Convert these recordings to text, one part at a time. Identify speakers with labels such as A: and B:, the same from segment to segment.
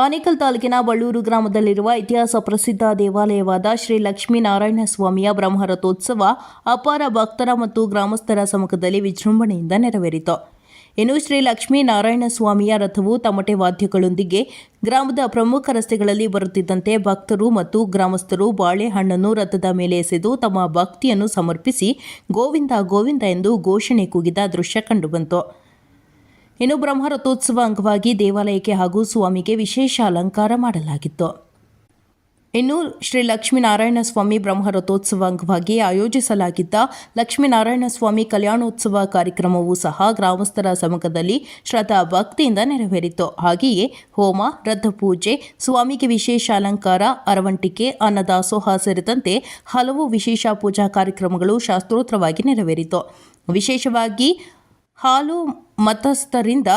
A: ಆನೇಕಲ್ ತಾಲೂಕಿನ ಬಳ್ಳೂರು ಗ್ರಾಮದಲ್ಲಿರುವ ಇತಿಹಾಸ ಪ್ರಸಿದ್ಧ ದೇವಾಲಯವಾದ ಶ್ರೀ ಲಕ್ಷ್ಮೀನಾರಾಯಣ ಸ್ವಾಮಿಯ ಬ್ರಹ್ಮರಥೋತ್ಸವ ಅಪಾರ ಭಕ್ತರ ಮತ್ತು ಗ್ರಾಮಸ್ಥರ ಸಮ್ಮುಖದಲ್ಲಿ ವಿಜೃಂಭಣೆಯಿಂದ ನೆರವೇರಿತು. ಇನ್ನು ಶ್ರೀ ಲಕ್ಷ್ಮೀನಾರಾಯಣ ಸ್ವಾಮಿಯ ರಥವು ತಮಟೆ ವಾದ್ಯಗಳೊಂದಿಗೆ ಗ್ರಾಮದ ಪ್ರಮುಖ ರಸ್ತೆಗಳಲ್ಲಿ ಬರುತ್ತಿದ್ದಂತೆ ಭಕ್ತರು ಮತ್ತು ಗ್ರಾಮಸ್ಥರು ಬಾಳೆಹಣ್ಣನ್ನು ರಥದ ಮೇಲೆ ಎಸೆದು ತಮ್ಮ ಭಕ್ತಿಯನ್ನು ಸಮರ್ಪಿಸಿ ಗೋವಿಂದ ಗೋವಿಂದ ಎಂದು ಘೋಷಣೆ ಕೂಗಿದ ದೃಶ್ಯ ಕಂಡುಬಂತು. ಇನ್ನು ಬ್ರಹ್ಮರಥೋತ್ಸವ ಅಂಗವಾಗಿ ದೇವಾಲಯಕ್ಕೆ ಹಾಗೂ ಸ್ವಾಮಿಗೆ ವಿಶೇಷ ಅಲಂಕಾರ ಮಾಡಲಾಗಿತ್ತು. ಇನ್ನು ಶ್ರೀ ಲಕ್ಷ್ಮೀನಾರಾಯಣ ಸ್ವಾಮಿ ಬ್ರಹ್ಮರಥೋತ್ಸವ ಅಂಗವಾಗಿ ಆಯೋಜಿಸಲಾಗಿದ್ದ ಲಕ್ಷ್ಮೀನಾರಾಯಣ ಸ್ವಾಮಿ ಕಲ್ಯಾಣೋತ್ಸವ ಕಾರ್ಯಕ್ರಮವೂ ಸಹ ಗ್ರಾಮಸ್ಥರ ಸಮ್ಮುಖದಲ್ಲಿ ಶ್ರದ್ಧಾ ಭಕ್ತಿಯಿಂದ ನೆರವೇರಿತು. ಹಾಗೆಯೇ ಹೋಮ, ರಥಪೂಜೆ, ಸ್ವಾಮಿಗೆ ವಿಶೇಷ ಅಲಂಕಾರ, ಅರವಂಟಿಕೆ, ಅನ್ನದಾಸೋಹ ಸೇರಿದಂತೆ ಹಲವು ವಿಶೇಷ ಪೂಜಾ ಕಾರ್ಯಕ್ರಮಗಳು ಶಾಸ್ತ್ರೋತ್ರವಾಗಿ ನೆರವೇರಿತು. ವಿಶೇಷವಾಗಿ ಹಾಲು ಮತಸ್ಥರಿಂದ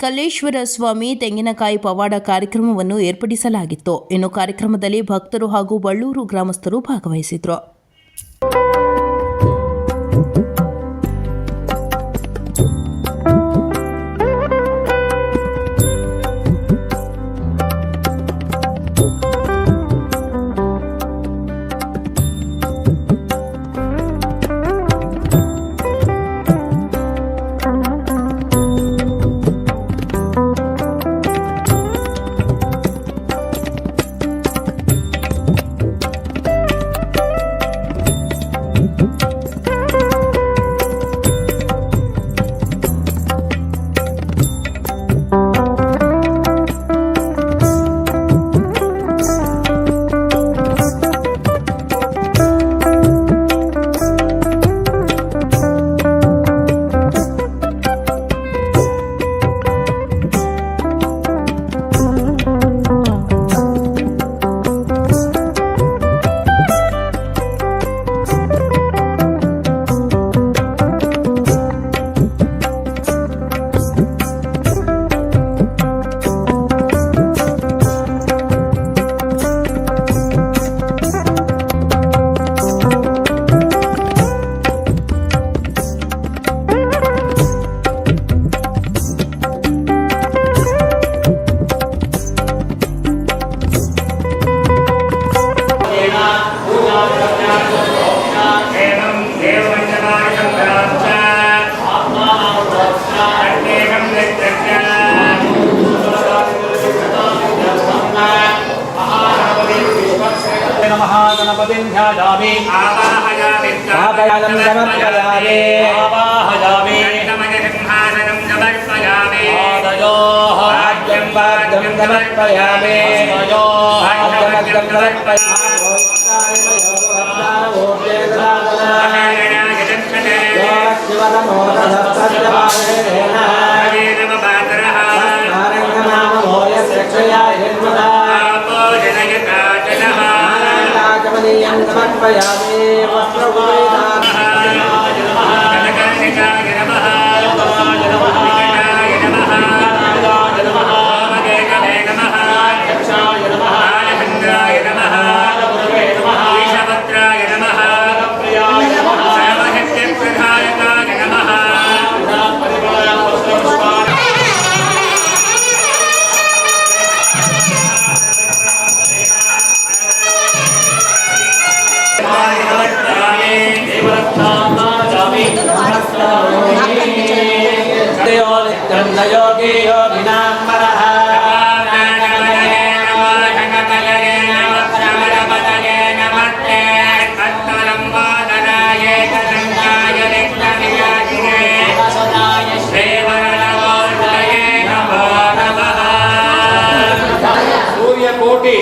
A: ಕಲ್ಲೇಶ್ವರ ಸ್ವಾಮಿ ತೆಂಗಿನಕಾಯಿ ಪವಾಡ ಕಾರ್ಯಕ್ರಮವನ್ನು ಏರ್ಪಡಿಸಲಾಗಿತ್ತು. ಇನ್ನು ಕಾರ್ಯಕ್ರಮದಲ್ಲಿ ಭಕ್ತರು ಹಾಗೂ ಬಳ್ಳೂರು ಗ್ರಾಮಸ್ಥರು ಭಾಗವಹಿಸಿದರು.
B: गणपतिं ध्यायामि आवाहयामि आवाहनं समर्पयामि आवाहयामि सिंहासनं समर्पयामि आदयोः राज्यं वाद्यं समर्पयामि आदयोः राज्यं समर्पयामि समर्पयामि कनकर्णिकाय नमः विकटाय नमः वामदेवाय नमः दक्षाय नमः बालचन्द्राय नमः ईशभद्राय नमः सर्वशक्तिप्रदायकाय नमः योगी योगिनाम्बरः सूर्यकोटि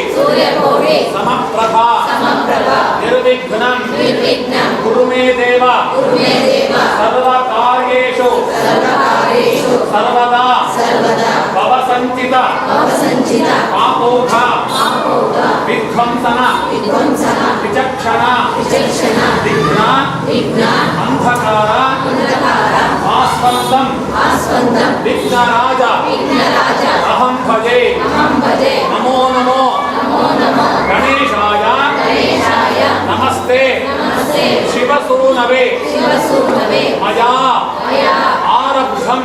B: समप्रभा निर्विघ्नं कुरु मे देव सर्वकार्येषु सर्वदा भव संचित पापोघ विध्वंसन विचक्षण विघ्न अंधकार आस्पन्दं विघ्नराज अहं भजे नमो नमो गणेशाय नमस्ते शिवसूनवे मया आरब्धं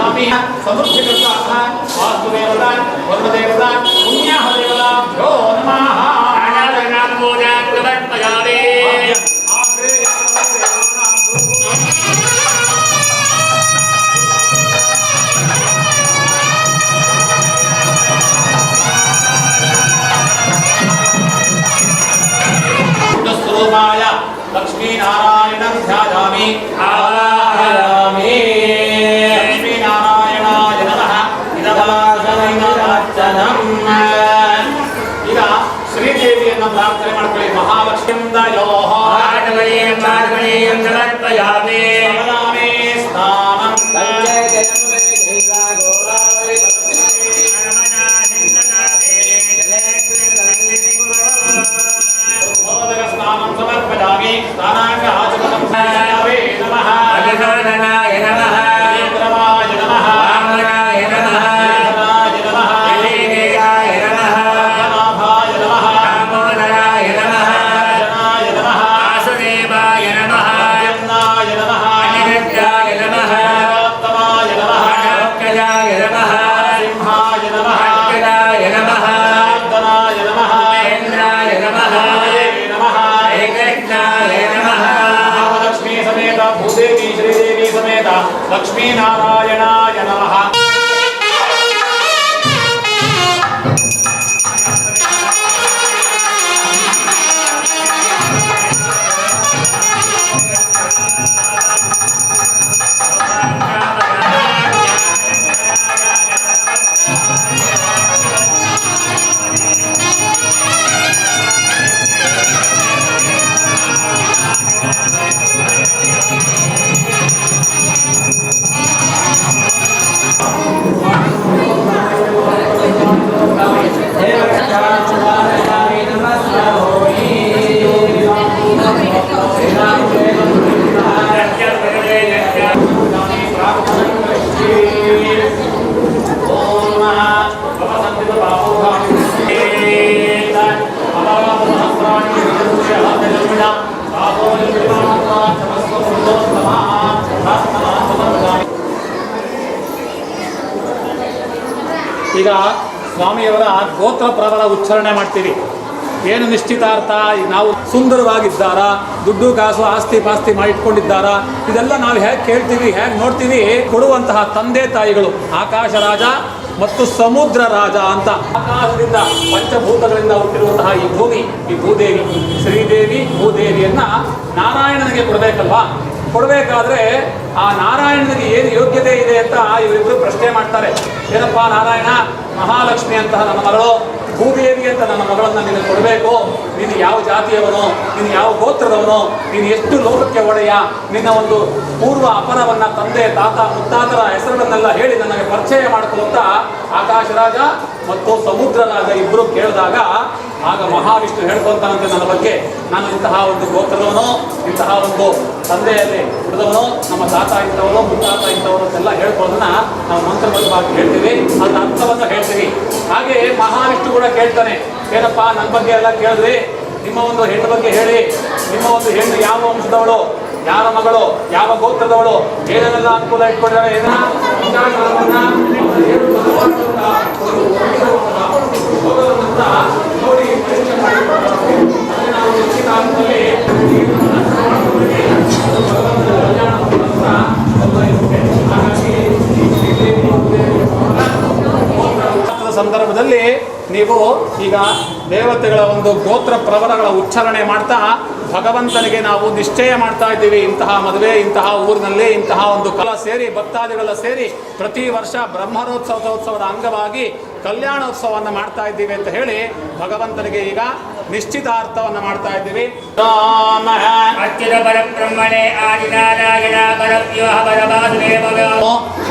C: स्वामी समृद्धिकृताः वास्तुदेवता वरुणदेवता पुण्याः देवताभ्यो नमः स्वरूपाय लक्ष्मीनारायणं ध्यायामि आवाहयामि लक्ष्मीनारायणाय नमः इदवासनम् ಈಗ ಶ್ರೀದೇವಿಯನ್ನು ಪ್ರಾರ್ಥನೆ ಮಾಡ್ಕೊಳ್ಳಿ ಮಹಾಲಕ್ಷ್ಮಿಂದಯೋಃ ಸಮರ್ಪಯಾಮಿ ಸ್ನಾನಂ ಸ್ನಾನಂ ಸಮರ್ಪಯಾಮಿ ಸ್ನಾನಾಂಗ ಆಚಮನಂ ಸಮರ್ಪಯಾಮಿ ನಮಃ ಅಗಜಾನನಾಯ ನಮಃ ಇಂದ್ರಮಾಯ ನಮಃ ವಾಮನಾಯ ನಮಃ ಧನಾಯ ನಮಃ ಶ್ರೀದೇವಾಯ ನಮಃ ನಾಭಾಯ ನಮಃ ದಾಮೋದರಾಯ ನಮಃ ಜನಾಯ ನಮಃ ವಾಸುದೇವಾಯ ನಮಃ ಜನ್ನಾಯ ನಮಃ ಅನಿರುದ್ಧಾಯ ನಮಃ ಉತ್ತಮಾಯ ನಮಃ ಲೋಕಜಾಯ ನಮಃ ಸಿಂಹಾಯ ನಮಃ ಅಗ್ಗದಾಯ ನಮಃ ಧನಾಯ ನಮಃ ಇಂದ್ರಾಯ ನಮಃ लक्ष्मी समेत भूदेवी श्रीदेवी समेत लक्ष्मी नारायणाय नमः ಈಗ ಸ್ವಾಮಿಯವರ ಗೋತ್ರ ಪ್ರವರ ಉಚ್ಚಾರಣೆ ಮಾಡ್ತೀವಿ. ಏನು ನಿಶ್ಚಿತಾರ್ಥ, ನಾವು ಸುಂದರವಾಗಿದ್ದಾರಾ, ದುಡ್ಡು ಕಾಸು ಆಸ್ತಿ ಪಾಸ್ತಿ ಮಾಡಿಟ್ಕೊಂಡಿದ್ದಾರಾ, ಇದೆಲ್ಲ ನಾವು ಹೇಗೆ ಕೇಳ್ತೀವಿ, ಹೇಗೆ ನೋಡ್ತೀವಿ. ಕೊಡುವಂತಹ ತಂದೆ ತಾಯಿಗಳು ಆಕಾಶ ರಾಜ ಮತ್ತು ಸಮುದ್ರ ರಾಜ ಅಂತ. ಆಕಾಶದಿಂದ ಪಂಚಭೂತಗಳಿಂದ ಹುಟ್ಟಿರುವಂತಹ ಈ ಭೂಮಿ, ಈ ಭೂದೇವಿ ಶ್ರೀದೇವಿ ಭೂದೇವಿಯನ್ನ ನಾರಾಯಣನಿಗೆ ಕೊಡಬೇಕಲ್ವಾ. ಕೊಡಬೇಕಾದ್ರೆ ಆ ನಾರಾಯಣನಿಗೆ ಏನು ಯೋಗ್ಯತೆ ಇದೆ ಅಂತ ಇವರಿಬ್ಬರು ಪ್ರಶ್ನೆ ಮಾಡ್ತಾರೆ. ಏನಪ್ಪ ನಾರಾಯಣ, ಮಹಾಲಕ್ಷ್ಮಿ ಅಂತಹ ನನ್ನ ಮಗಳು, ಭೂದೇವಿ ಅಂತ ನನ್ನ ಮಗಳನ್ನು ನೀನು ಕೊಡಬೇಕು. ನೀನು ಯಾವ ಜಾತಿಯವನು, ನೀನು ಯಾವ ಗೋತ್ರದವನು, ನೀನು ಎಷ್ಟು ಲೋಕಕ್ಕೆ ಒಡೆಯ, ನಿನ್ನ ಒಂದು ಪೂರ್ವ ಅಪರವನ್ನ ತಂದೆ ತಾತ ಮುತ್ತಾತರ ಹೆಸರುಗಳನ್ನೆಲ್ಲ ಹೇಳಿ ನನಗೆ ಪರಿಚಯ ಮಾಡಿಕೊಳ್ಳುತ್ತಾ ಆಕಾಶರಾಜ ಮತ್ತು ಸಮುದ್ರ ರಾಜ ಇಬ್ಬರು ಕೇಳಿದಾಗ ಆಗ ಮಹಾವಿಷ್ಣು ಹೇಳ್ಕೊಂತಾನಂತೆ ನನ್ನ ಬಗ್ಗೆ, ನಾನು ಇಂತಹ ಒಂದು ಗೋತ್ರದವನು, ಇಂತಹ ಒಂದು ತಂದೆಯಲ್ಲಿ ಹುಟ್ಟಿದವನು, ನಮ್ಮ ತಾತ ಇಂಥವನು ಮುತ್ತಾತ ಇಂಥವನು ಅಂತೆಲ್ಲ ಹೇಳ್ಕೊಳ್ಳೋದನ್ನ ನಾವು ಮಂತ್ರಬದ್ಧವಾಗಿ ಹೇಳ್ತೀವಿ, ಅದರ ಅರ್ಥವನ್ನು ಹೇಳ್ತೀವಿ. ಹಾಗೆ ಮಹಾವಿಷ್ಣು ಕೂಡ ಕೇಳ್ತಾನೆ, ಏನಪ್ಪ ನನ್ನ ಬಗ್ಗೆ ಎಲ್ಲ ಕೇಳಿದ್ರಿ, ನಿಮ್ಮ ಒಂದು ಹೆಣ್ಣು ಬಗ್ಗೆ ಹೇಳಿ, ನಿಮ್ಮ ಒಂದು ಹೆಣ್ಣು ಯಾವ ವಂಶದವಳು, ಯಾರ ಮಗಳು, ಯಾವ ಗೋತ್ರದವಳು, ಏನೇನೆಲ್ಲ ಅನುಕೂಲ ಇಟ್ಕೊಂಡಿದ್ದಾರೆ, ಏನ ನೋಡಿ ಪರೀಕ್ಷೆ ಮಾಡಿ ನಾವು ನಿಶ್ಚಿತಾರ್ಥದಲ್ಲಿ ಸಂದರ್ಭದಲ್ಲಿ ನೀವು ಈಗ ದೇವತೆಗಳ ಒಂದು ಗೋತ್ರ ಪ್ರವರಗಳ ಉಚ್ಚಾರಣೆ ಮಾಡ್ತಾ ಭಗವಂತನಿಗೆ ನಾವು ನಿಶ್ಚಯ ಮಾಡ್ತಾ ಇದ್ದೀವಿ. ಇಂತಹ ಮದುವೆ, ಇಂತಹ ಊರಿನಲ್ಲಿ ಇಂತಹ ಒಂದು ಕಲಾ ಸೇರಿ ಭಕ್ತಾದಿಗಳ ಸೇರಿ ಪ್ರತಿ ವರ್ಷ ಬ್ರಹ್ಮರೋತ್ಸವದ ಅಂಗವಾಗಿ ಕಲ್ಯಾಣೋತ್ಸವವನ್ನು ಮಾಡ್ತಾ ಇದ್ದೀವಿ ಅಂತ ಹೇಳಿ ಭಗವಂತನಿಗೆ ಈಗ ನಿಶ್ಚಿತಾರ್ಥವನ್ನು ಮಾಡ್ತಾ ಇದ್ದೀವಿ.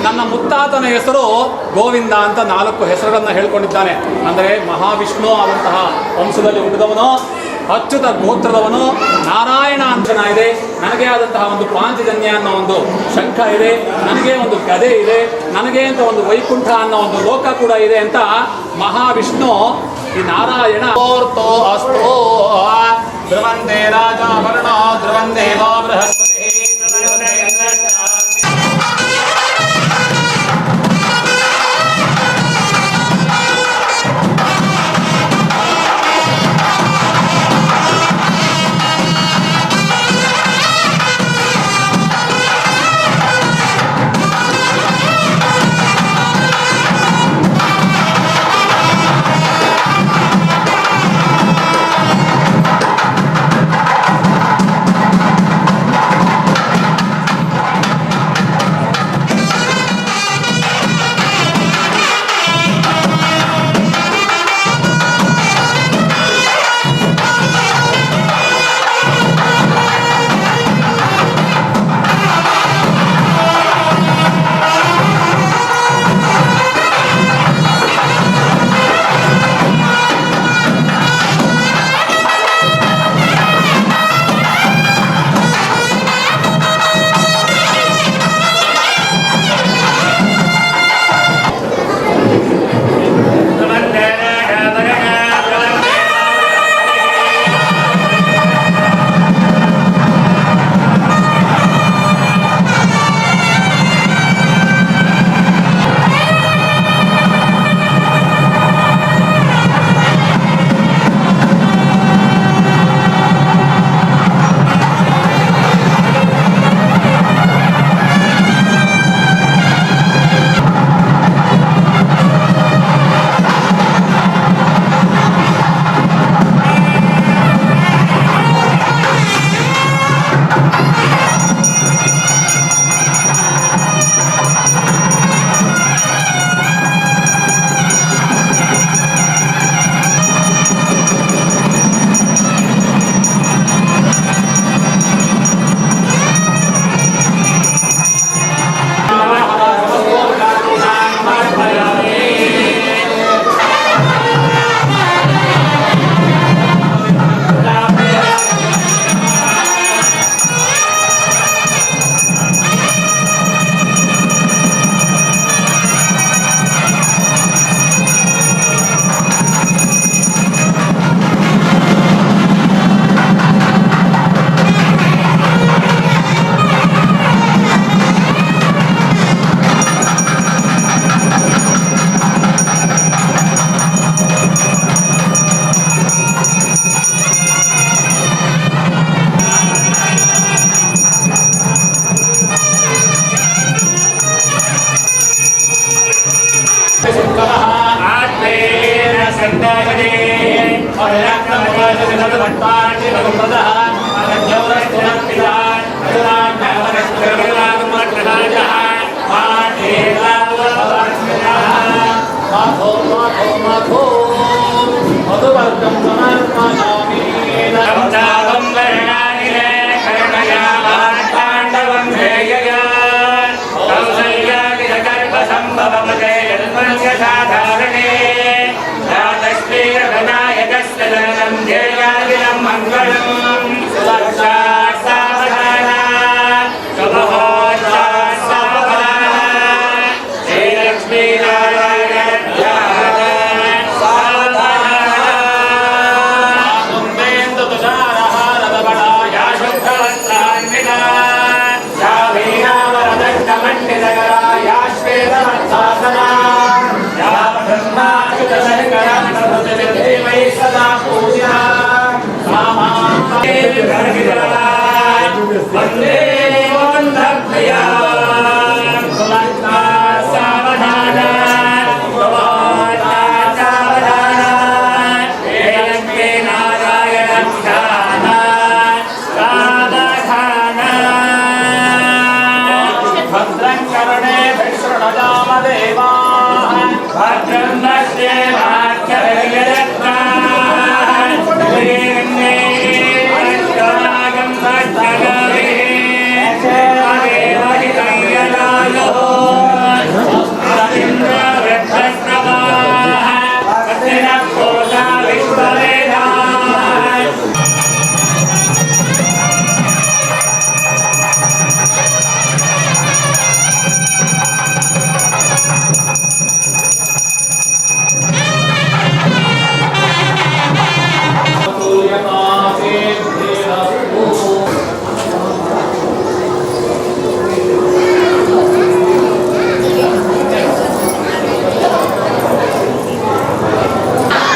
C: ನನ್ನ ಮುತ್ತಾತನ ಹೆಸರು ಗೋವಿಂದ ಅಂತ 4 ಹೆಸರುಗಳನ್ನ ಹೇಳ್ಕೊಂಡಿದ್ದಾನೆ. ಅಂದರೆ ಮಹಾವಿಷ್ಣು ಆದಂತಹ ವಂಶದಲ್ಲಿ ಹುಟ್ಟಿದವನು, ಅಚ್ಯುತ ಗೋತ್ರದವನು, ನಾರಾಯಣ ಅಂತನ ಇದೆ, ನನಗೆ ಆದಂತಹ ಒಂದು ಪಾಂಚಜನ್ಯ ಅನ್ನೋ ಒಂದು ಶಂಖ ಇದೆ, ನನಗೆ ಒಂದು ಗದೆ ಇದೆ, ನನಗೆ ಅಂತ ಒಂದು ವೈಕುಂಠ ಅನ್ನೋ ಒಂದು ಲೋಕ ಕೂಡ ಇದೆ ಅಂತ ಮಹಾವಿಷ್ಣು ಈ ನಾರಾಯಣ ಅಸ್ತೋ ಧ್ರುವಂದೇ ರಾಜ ವರ್ಣ ಧ್ರುವಂದೇ ಬೃಹಸ್ಪತಿ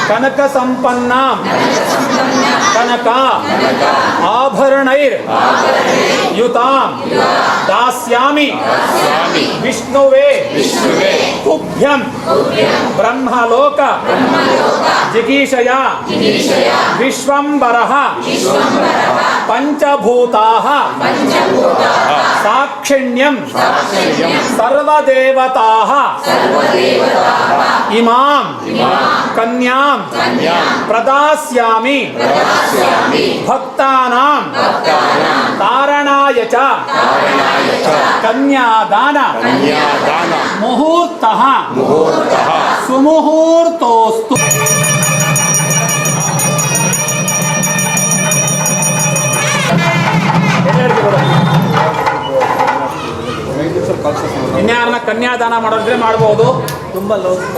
C: ಕನಕ ಸಂಪನ್ನ ಕನಕ ಆಭರಣೈರ್ ಯುತಾಂ ದಾಸ್ಯಾಮಿ ವಿಷ್ಣುವೇ ತುಭ್ಯಂ ಬ್ರಹ್ಮಲೋಕ ಜಿಗೀಷಯ ವಿಶ್ವಂಬರಃ ಪಂಚಭೂತಾಃ ಸಾಕ್ಷಿಣ್ಯಂ ಸರ್ವದೇವತಾಃ ಇಮಾಂ ಕನ್ಯಾಂ ಪ್ರದಾಸ್ಯಾಮಿ ಭಕ್ತಾನಾಂ ತಾರಣಾಯ ಚ ಕನ್ಯಾದಾನ ಮುಹೂರ್ತಃ ಸುಮುಹೂರ್ತೋಸ್ತು. ಇನ್ಯಾರನ್ನ ಕನ್ಯಾದಾನ ಮಾಡೋದ್ರೆ ಮಾಡಬಹುದು.
D: ತುಂಬ ಲೌಕಿಕ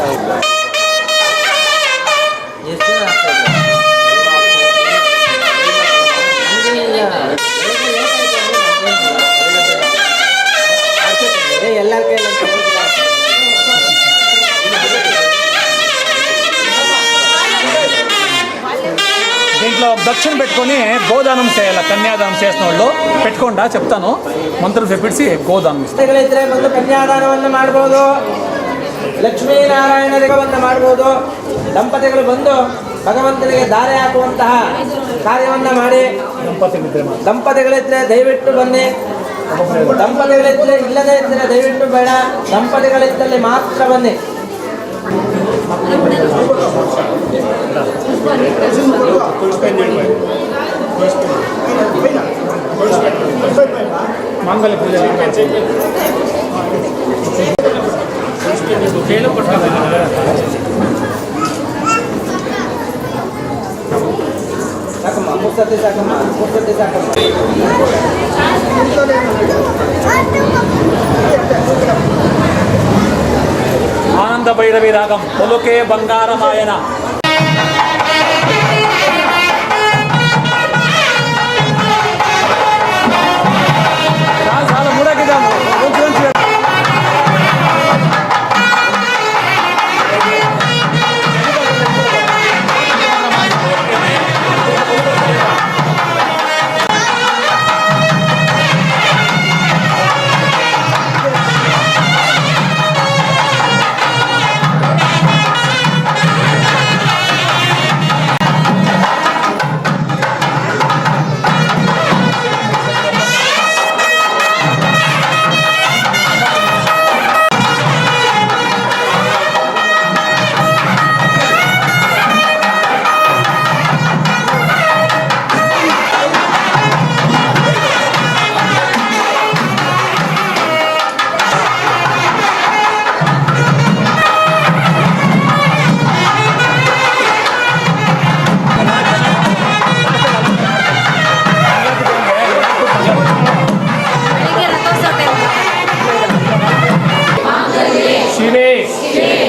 D: ಎಷ್ಟು ಜನ ಆಗ್ತಾ ಇದ್ದಾರೆ? ಎಲ್ಲರ ಕೈಯಲ್ಲಿ
C: దీంట్లో దక్షిణ పెట్టుకొని గోదానం చేయాలి. కన్యాదానం చేసిన వాళ్ళు పెట్టుకుండా చెప్తాను, మంత్రులు చెప్పించి గోదానం
D: ಇದ್ರೆ ಬಂದು ಕನ್ಯಾದಾನವನ್ನು ಮಾಡ್ಬೋದು. ಲಕ್ಷ್ಮೀನಾರಾಯಣ ದೇವವನ್ನು ಮಾಡ್ಬೋದು. ದಂಪತಿಗಳು ಬಂದು ಭಗವಂತನಿಗೆ ದಾರೆ ಹಾಕುವಂತಹ ಕಾರ್ಯವನ್ನು ಮಾಡಿ. ದಂಪತಿಗಳಿದ್ರೆ ದಯವಿಟ್ಟು ಬನ್ನಿ. ದಂಪತಿಗಳಿದ್ರೆ ಇಲ್ಲದೇ ಇದ್ದರೆ ದಯವಿಟ್ಟು ಬೇಡ. ದಂಪತಿಗಳಿದ್ದಲ್ಲಿ ಮಾತ್ರ ಬನ್ನಿ.
C: ಮಾಂಗಲ್ಯ ಪೂಜೆ
D: ಸಾಕಮ್ಮ, ಮುತ್ತತ್ತೆ ಸಾಕಮ್ಮ, ಮುತ್ತತ್ತೆ ಸಾಕಮ್ಮ.
C: ಆನಂದ ಭೈರವಿ ರಾಗಂ ಪೊಲುಕೆ ಬಂಗಾರಮಾಯನ.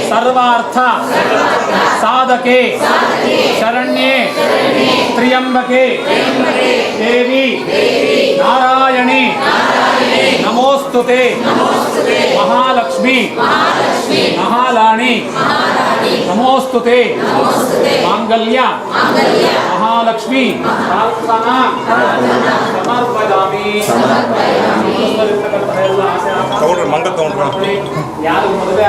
C: सर्वार्थ साधके शरण्ये त्र्यंबके देवी नारायणे नमोस्तु। ನಮೋಸ್ತುತೆ ಮಹಾಲಕ್ಷ್ಮಿ ಮಹಾಲಾಣಿ ನಮೋಸ್ತುತೆ ಮಾಂಗಲ್ಯ ಮಹಾಲಕ್ಷ್ಮಿ ಪ್ರಾರ್ಥನಾ ಸಮರ್ಪಯಾಮಿ. ಎಲ್ಲ ಆಸೆ
E: ತಗೊಂಡ್ರೆ ಮಂಗಲ್ ತಗೊಂಡ್ರೆ
C: ಯಾರು ಮದುವೆ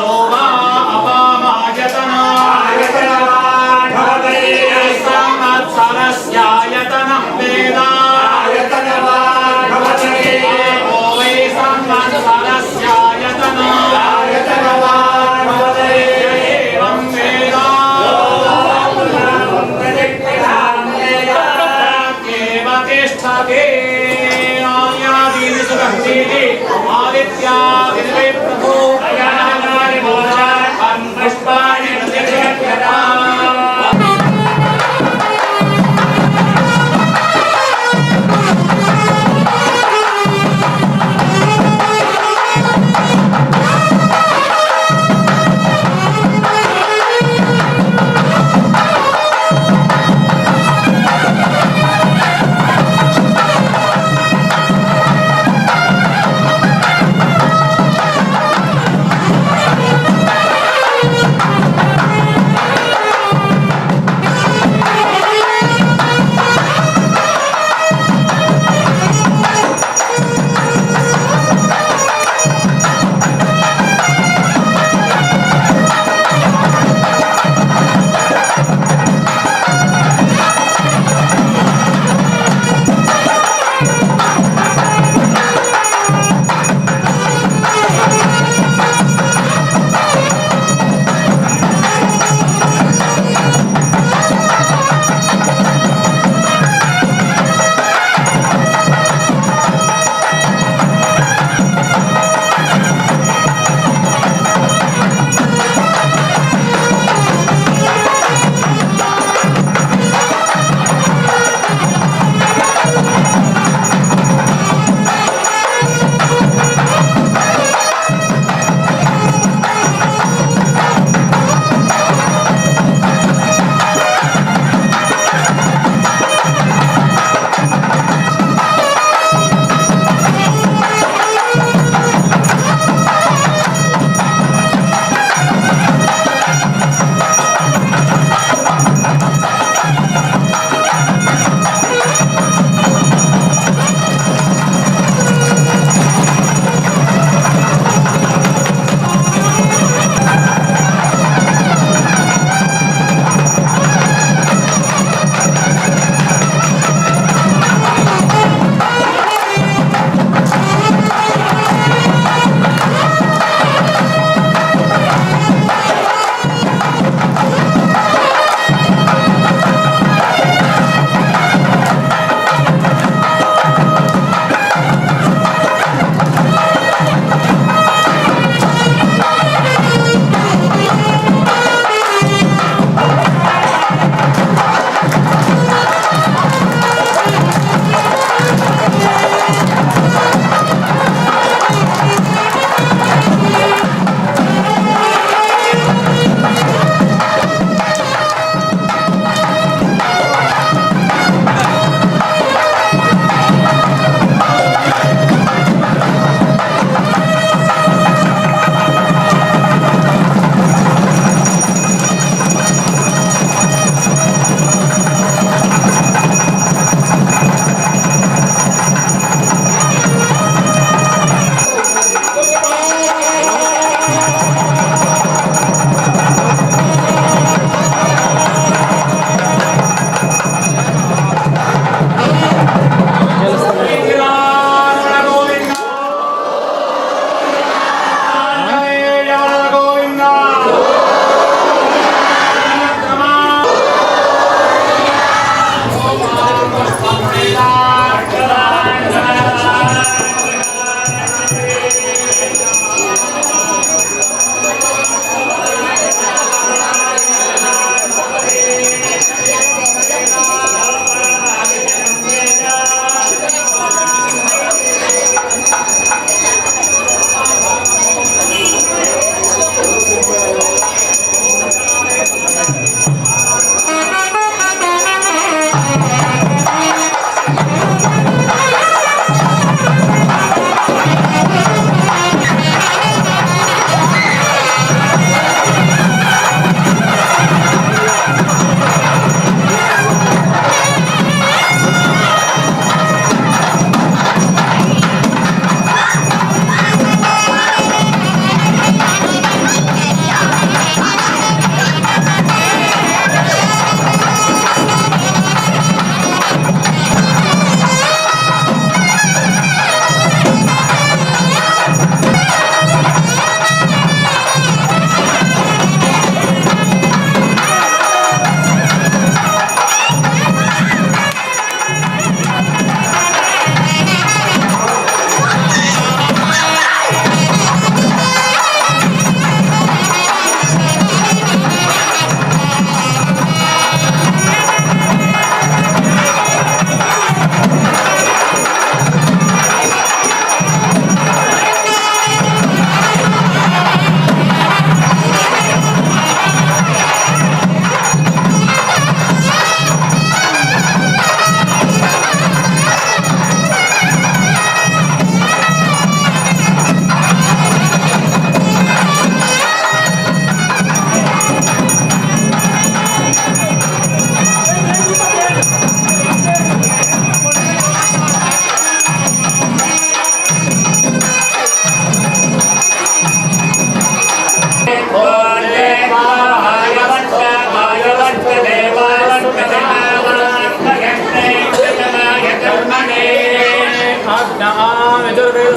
C: वा अपामायतना संवत्सरस्यायतनं वेद आपो वै संवत्सरस्यायतनं एवं वेद प्रत्येव तिष्ठते आयादीनि सुगन्धीनि आदित्यादिर्वे प्रभो पुष्पाणि प्रतिगृह्यता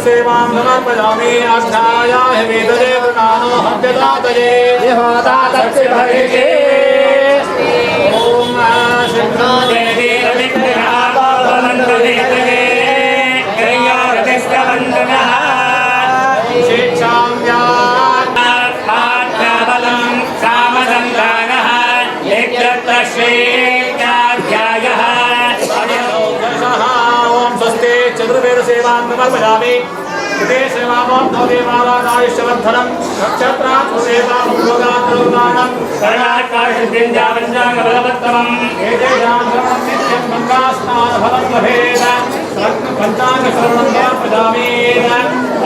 C: सेवां समर्पयामि अध्यायाय वेदजे वृणानो हव्यदातये
B: देवता तस्य भवेते
C: ॐ शिवो
B: देवी रविन्द्रनाथवन्दने कैयारतिष्ठवन्दनः
C: शिक्षां
B: पाठबलं सामसन्तानः यज्ञश्रेयाध्यायः
C: ॐ स्वस्ति चतुर्वेद सेवां समर्पयामि कृते सेवामो देवानायुष्यवर्धनं नक्षत्रात् सेवां योगान्तरोगाणं
B: कर्णाटकाशुद्धिञ्जापञ्चाङ्गबलवत्तमम्
C: एतेषां सर्वं नित्यं गङ्गास्नानफलं लभेत पञ्चाङ्गशरणं समर्पयामि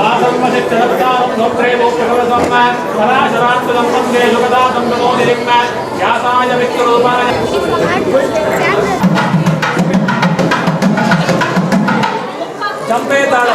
C: आसर्वशिक्षणप्रचारं धोत्रे मोक्षकवसं पराशरात्मकं वन्दे सुखदातं प्रमोदिनिं व्यासाय विष्णुरूपाय चंपे ताल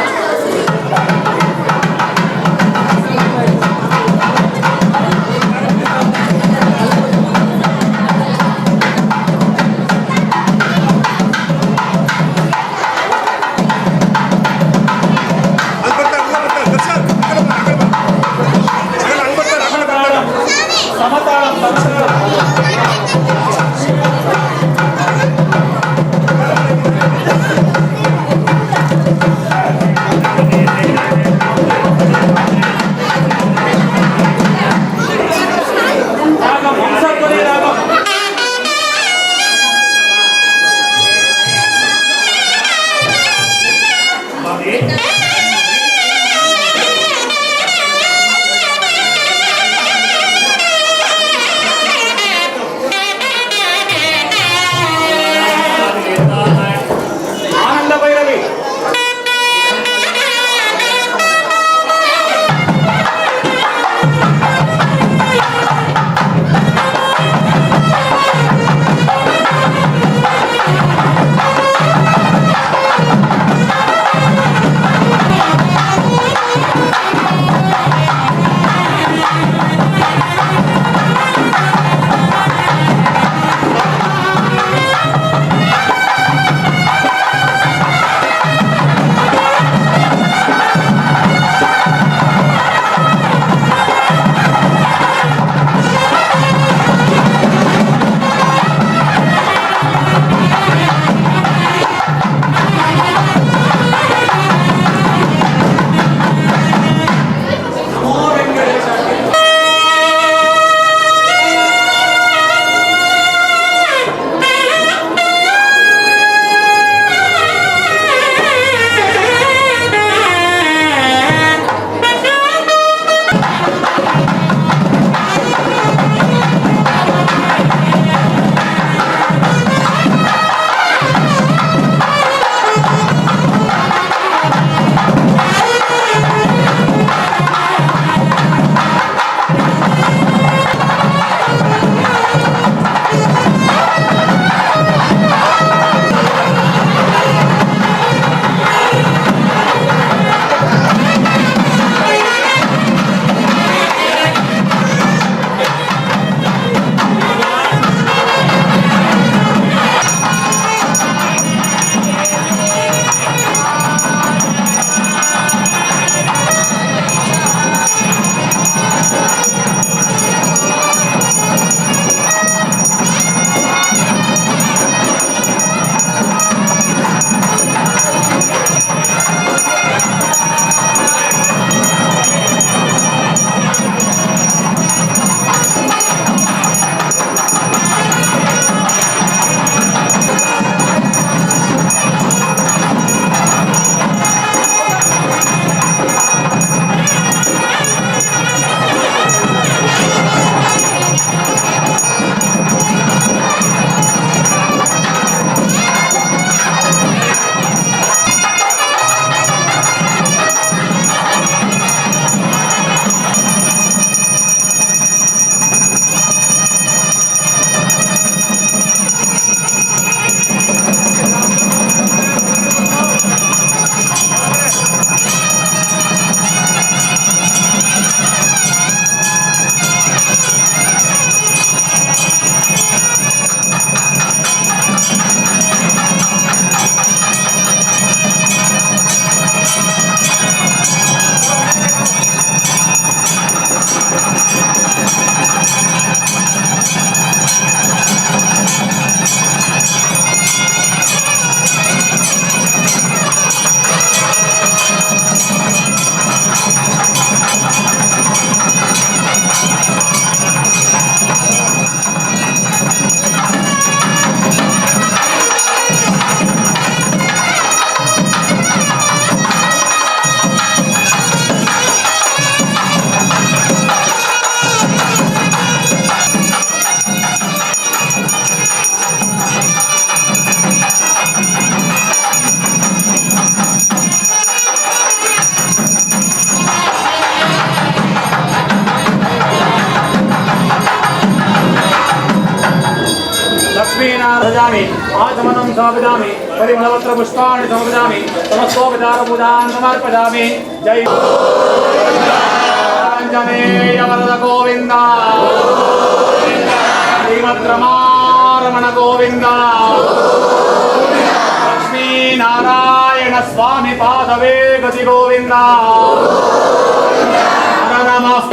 C: समताळं समर्पयामि आचमनं समर्पयामि परिमलपत्र पुष्पाणि समर्पयामि समस्तोपचारपूजां समर्पयामि जय आञ्जनेय वरद गोविन्द श्रीमद्रमारमण गोविन्द लक्ष्मीनारायण स्वामी पादवे गति गोविन्द हर नमः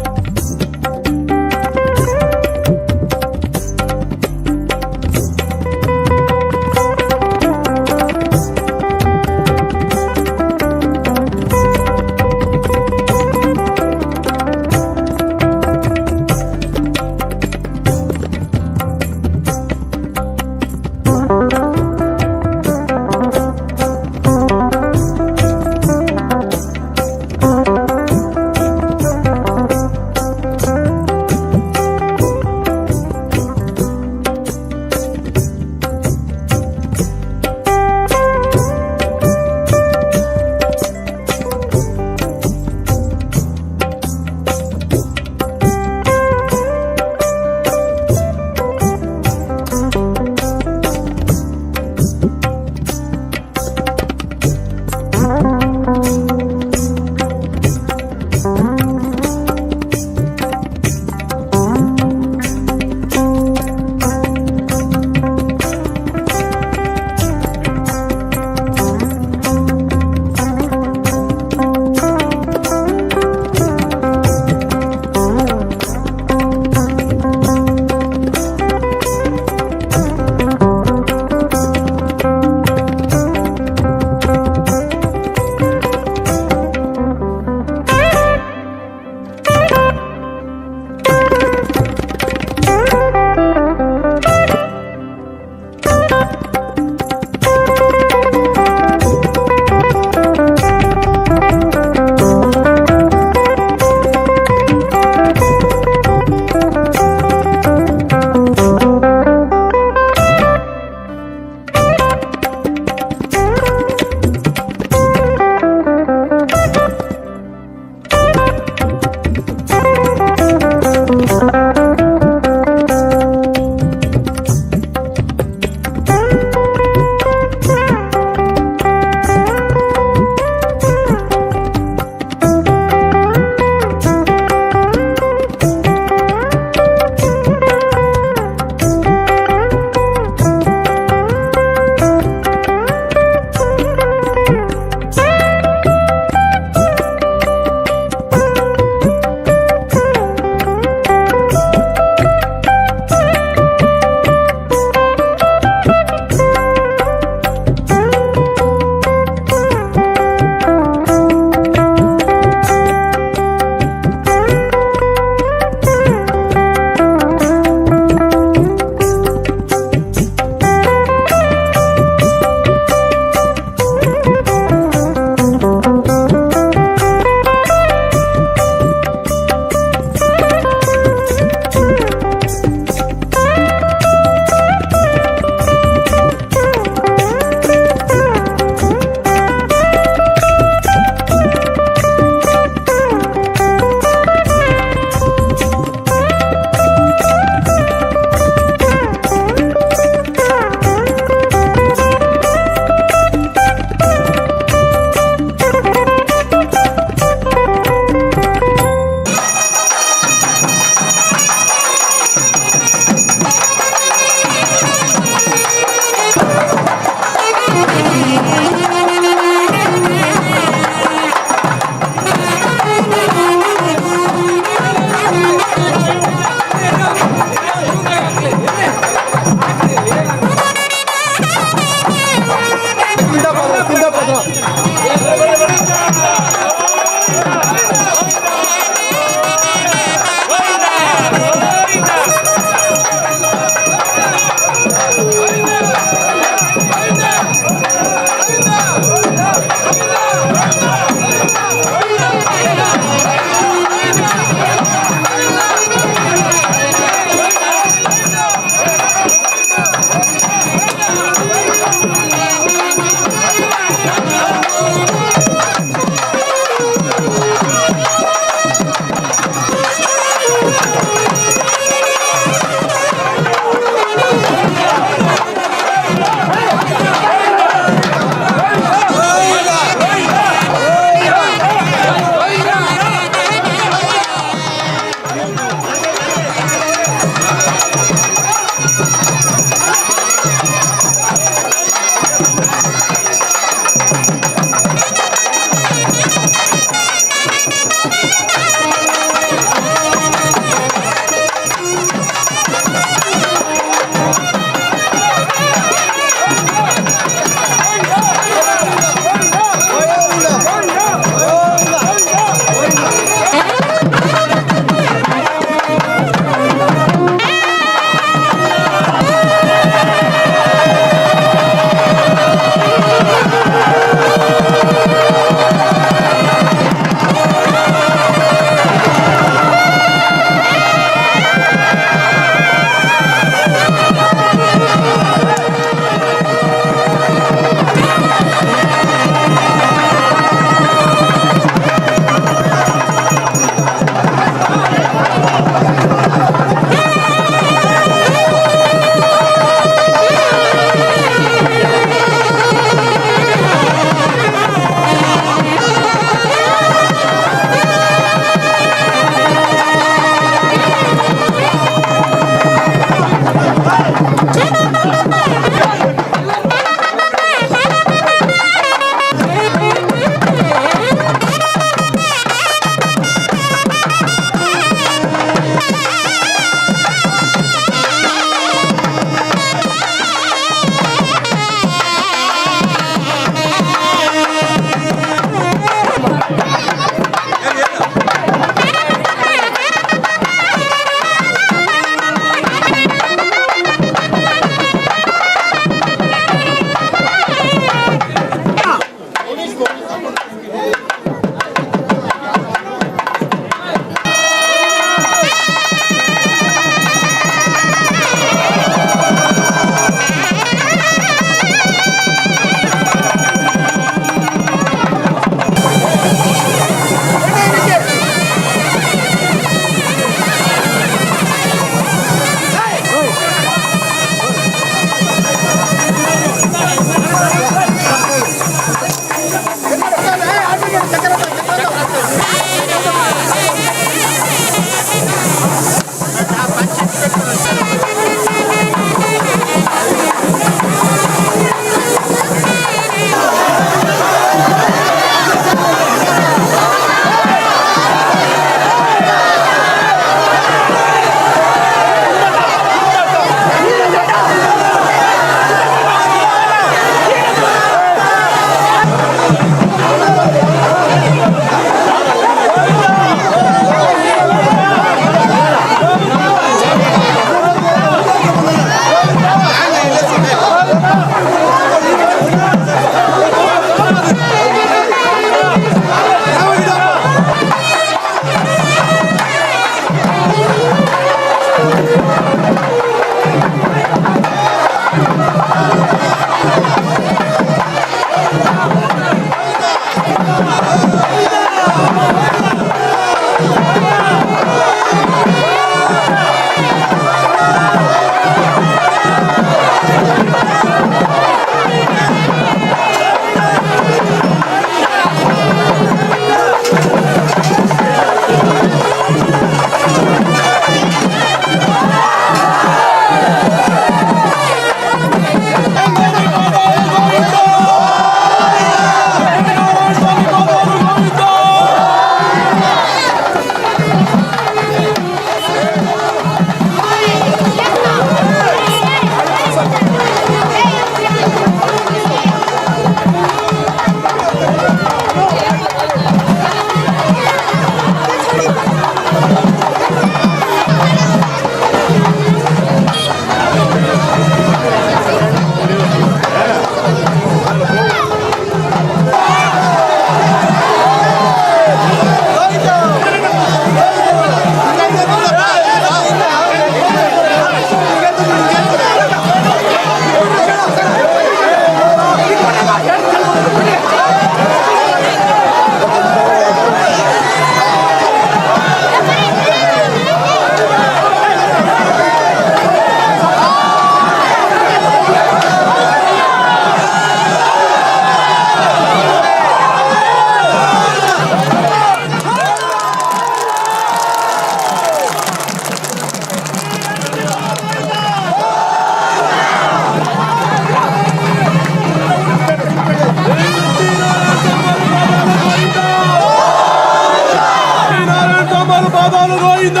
E: ಪಾದಾಲು ಗೋವಿಂದ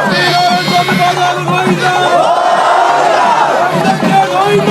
E: ಶ್ರೀನಾರಾಯಣ ಸ್ವಾಮಿ ಪಾದಾಲು ಗೋವಿಂದ ಗೋವಿಂದ.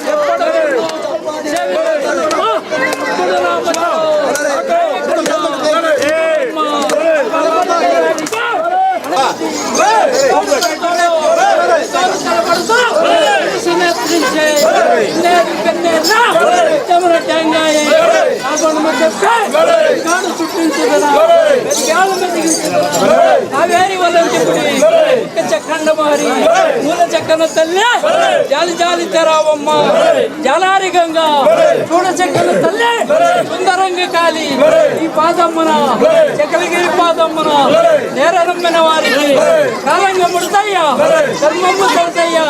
F: నాడు చుట్టించుదనా వెలిగాలు మెదిగించుదనా కావేరి వలంటిపుడి చక్కండ మారి మూల చక్కన తల్లి జాలి జాలి తెరావమ్మ జాలారి గంగా చూడ చక్కన తల్లి సుందరంగ కాలి ఈ పాదమ్మన చక్కలగిరి పాదమ్మన నేరనమ్మిన వారికి కాలంగా ముడతయ్యా ధర్మమ్మ తడతయ్యా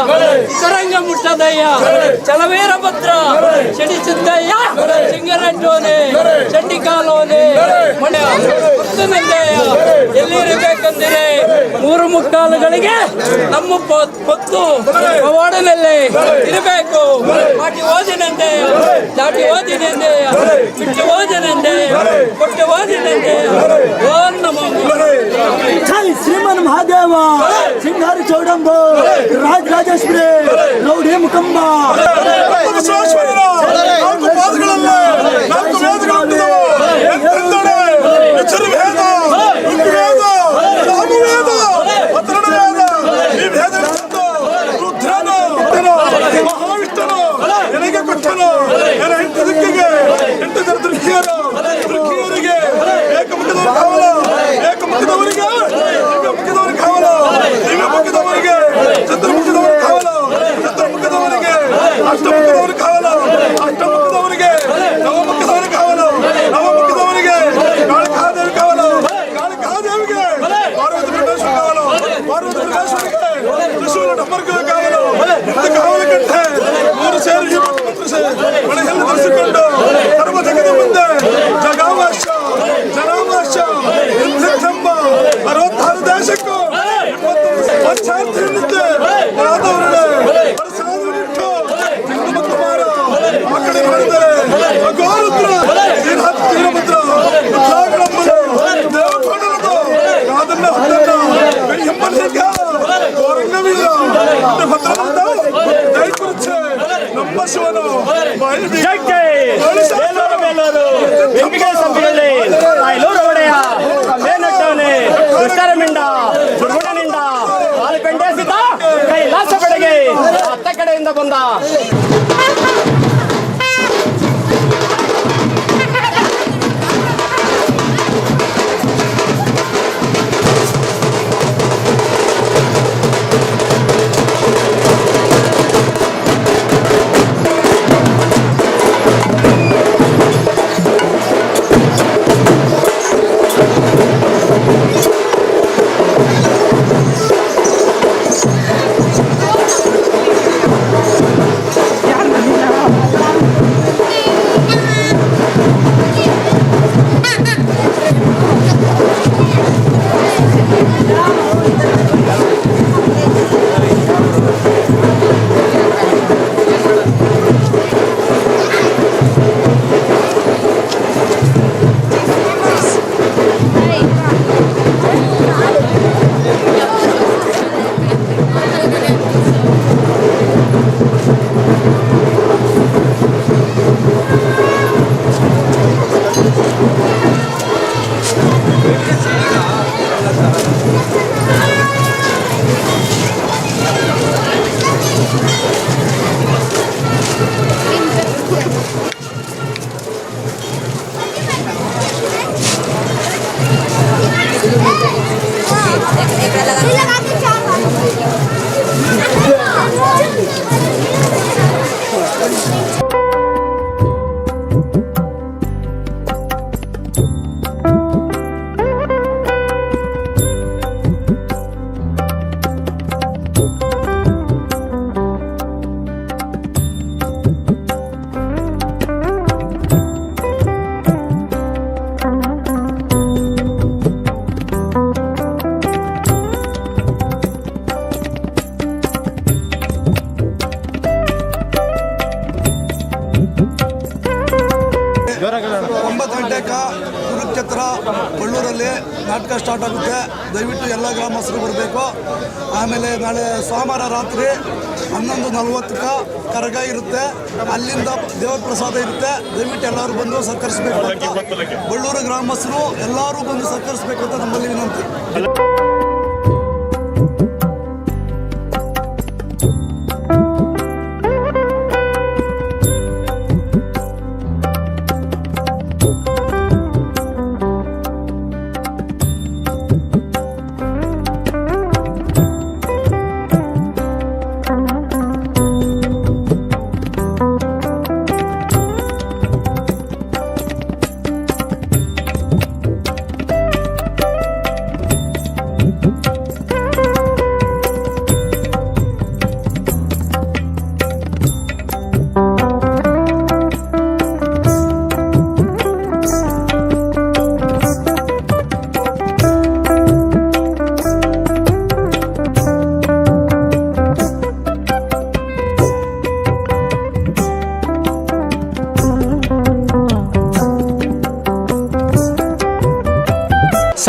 F: ఇతరంగా ముట్టదయ్యా చలవీరభద్ర చెడి ಸಿದ್ದಯ್ಯ ಸಿಂಗರಂಜೋನೆ ಚಂಡಿಕಾಲೋನೆ ಮನೆ ಗೊತ್ತನಂದಯ್ಯ ಎಲ್ಲಿರಬೇಕಂದಿರೆ 3:45 ನಮ್ಮ ಪೊತ್ತು ಪವಾಡನಲ್ಲಿ ಇರಬೇಕು ಪಾಟಿ ಓದಿನಂದಯ್ಯ ದಾಟಿ ಓದಿನಂದಯ್ಯ ಬಿಟ್ಟು ಓದಿನಂದಯ್ಯ ಕೊಟ್ಟು ಓದಿನಂದಯ್ಯ ಓಂ ನಮೋ
G: ಜೈ ಶ್ರೀಮನ್ ಮಹಾದೇವ ಸಿಂಗಾರಿ ಚೌಡಂಬ ರಾಜರಾಜೇಶ್ವರಿ ರೌಡಿ ಮುಕಂಬ
E: ಅಷ್ಟಮುಖದವರಿಗೆ ಅಷ್ಟಮುಖದವರಿಗೆ ನವಮುಖದವರಿಗೆ ಕಾವಲು ನವಮುಖದವರಿಗೆ ಕಾಳಿಕಾದೇವಿ ಕಾವಲು ಕಾಳಿಕಾದೇವಿಗೆ ಪಾರ್ವತಿ ಪರಮೇಶ್ವರ ಕಾವಲು ಪಾರ್ವತಿ ಪರಮೇಶ್ವರಿಗೆ ತ್ರಿಶೂಲ ಡಂಬರ್ಗ ಕಾವಲು ಕಾವಲು ಕಟ್ಟೆ 3 ಸೇರಿ ಮಳೆಯಲ್ಲಿ ಧರಿಸಿಕೊಂಡು ಸರ್ವ ಜಗದ ಮುಂದೆ ಜಗಾವಶ ಜನಾವಶ ಎಂಬ 66 ದೇಶಕ್ಕೂ 20 ಪಂಚಾಯತಿಯಲ್ಲಿದ್ದೆ ಆದವರೇ ನಮ್ಮ ಶಿವನು
G: ಕೈಲಾಸ ಬೆಳಗ್ಗೆ ಹತ್ತ ಕಡೆಯಿಂದ ಬಂದ
H: ಕುರುಕ್ಷೇತ್ರ ಬಳ್ಳೂರಲ್ಲಿ ನಾಟಕ ಸ್ಟಾರ್ಟ್ ಆಗುತ್ತೆ. ದಯವಿಟ್ಟು ಎಲ್ಲ ಗ್ರಾಮಸ್ಥರು ಬರಬೇಕು. ಆಮೇಲೆ ನಾಳೆ ಸೋಮವಾರ ರಾತ್ರಿ 11:40 ಕರಗ ಇರುತ್ತೆ. ಅಲ್ಲಿಂದ ದೇವರ ಪ್ರಸಾದ ಇರುತ್ತೆ. ದಯವಿಟ್ಟು ಎಲ್ಲರೂ ಬಂದು ಸಹಕರಿಸಬೇಕು ಅಂತ ಬಳ್ಳೂರು ಗ್ರಾಮಸ್ಥರು ಎಲ್ಲರೂ ಬಂದು ಸಹಕರಿಸಬೇಕು ಅಂತ ನಮ್ಮಲ್ಲಿ ವಿನಂತಿ.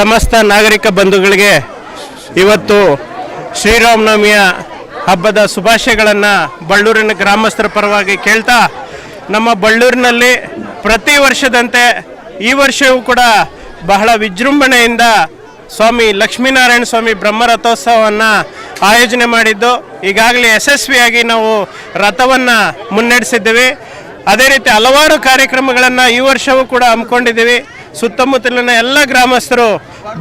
I: ಸಮಸ್ತ ನಾಗರಿಕ ಬಂಧುಗಳಿಗೆ ಇವತ್ತು ಶ್ರೀರಾಮನವಮಿಯ ಹಬ್ಬದ ಶುಭಾಶಯಗಳನ್ನು ಬಳ್ಳೂರಿನ ಗ್ರಾಮಸ್ಥರ ಪರವಾಗಿ ಕೇಳ್ತಾ, ನಮ್ಮ ಬಳ್ಳೂರಿನಲ್ಲಿ ಪ್ರತಿ ವರ್ಷದಂತೆ ಈ ವರ್ಷವೂ ಕೂಡ ಬಹಳ ವಿಜೃಂಭಣೆಯಿಂದ ಸ್ವಾಮಿ ಲಕ್ಷ್ಮೀನಾರಾಯಣ ಸ್ವಾಮಿ ಬ್ರಹ್ಮರಥೋತ್ಸವವನ್ನು ಆಯೋಜನೆ ಮಾಡಿದ್ದು ಈಗಾಗಲೇ ಯಶಸ್ವಿಯಾಗಿ ನಾವು ರಥವನ್ನು ಮುನ್ನಡೆಸಿದ್ದೇವೆ. ಅದೇ ರೀತಿ ಹಲವಾರು ಕಾರ್ಯಕ್ರಮಗಳನ್ನು ಈ ವರ್ಷವೂ ಕೂಡ ಹಮ್ಮಿಕೊಂಡಿದ್ದೀವಿ. ಸುತ್ತಮುತ್ತಲಿನ ಎಲ್ಲ ಗ್ರಾಮಸ್ಥರು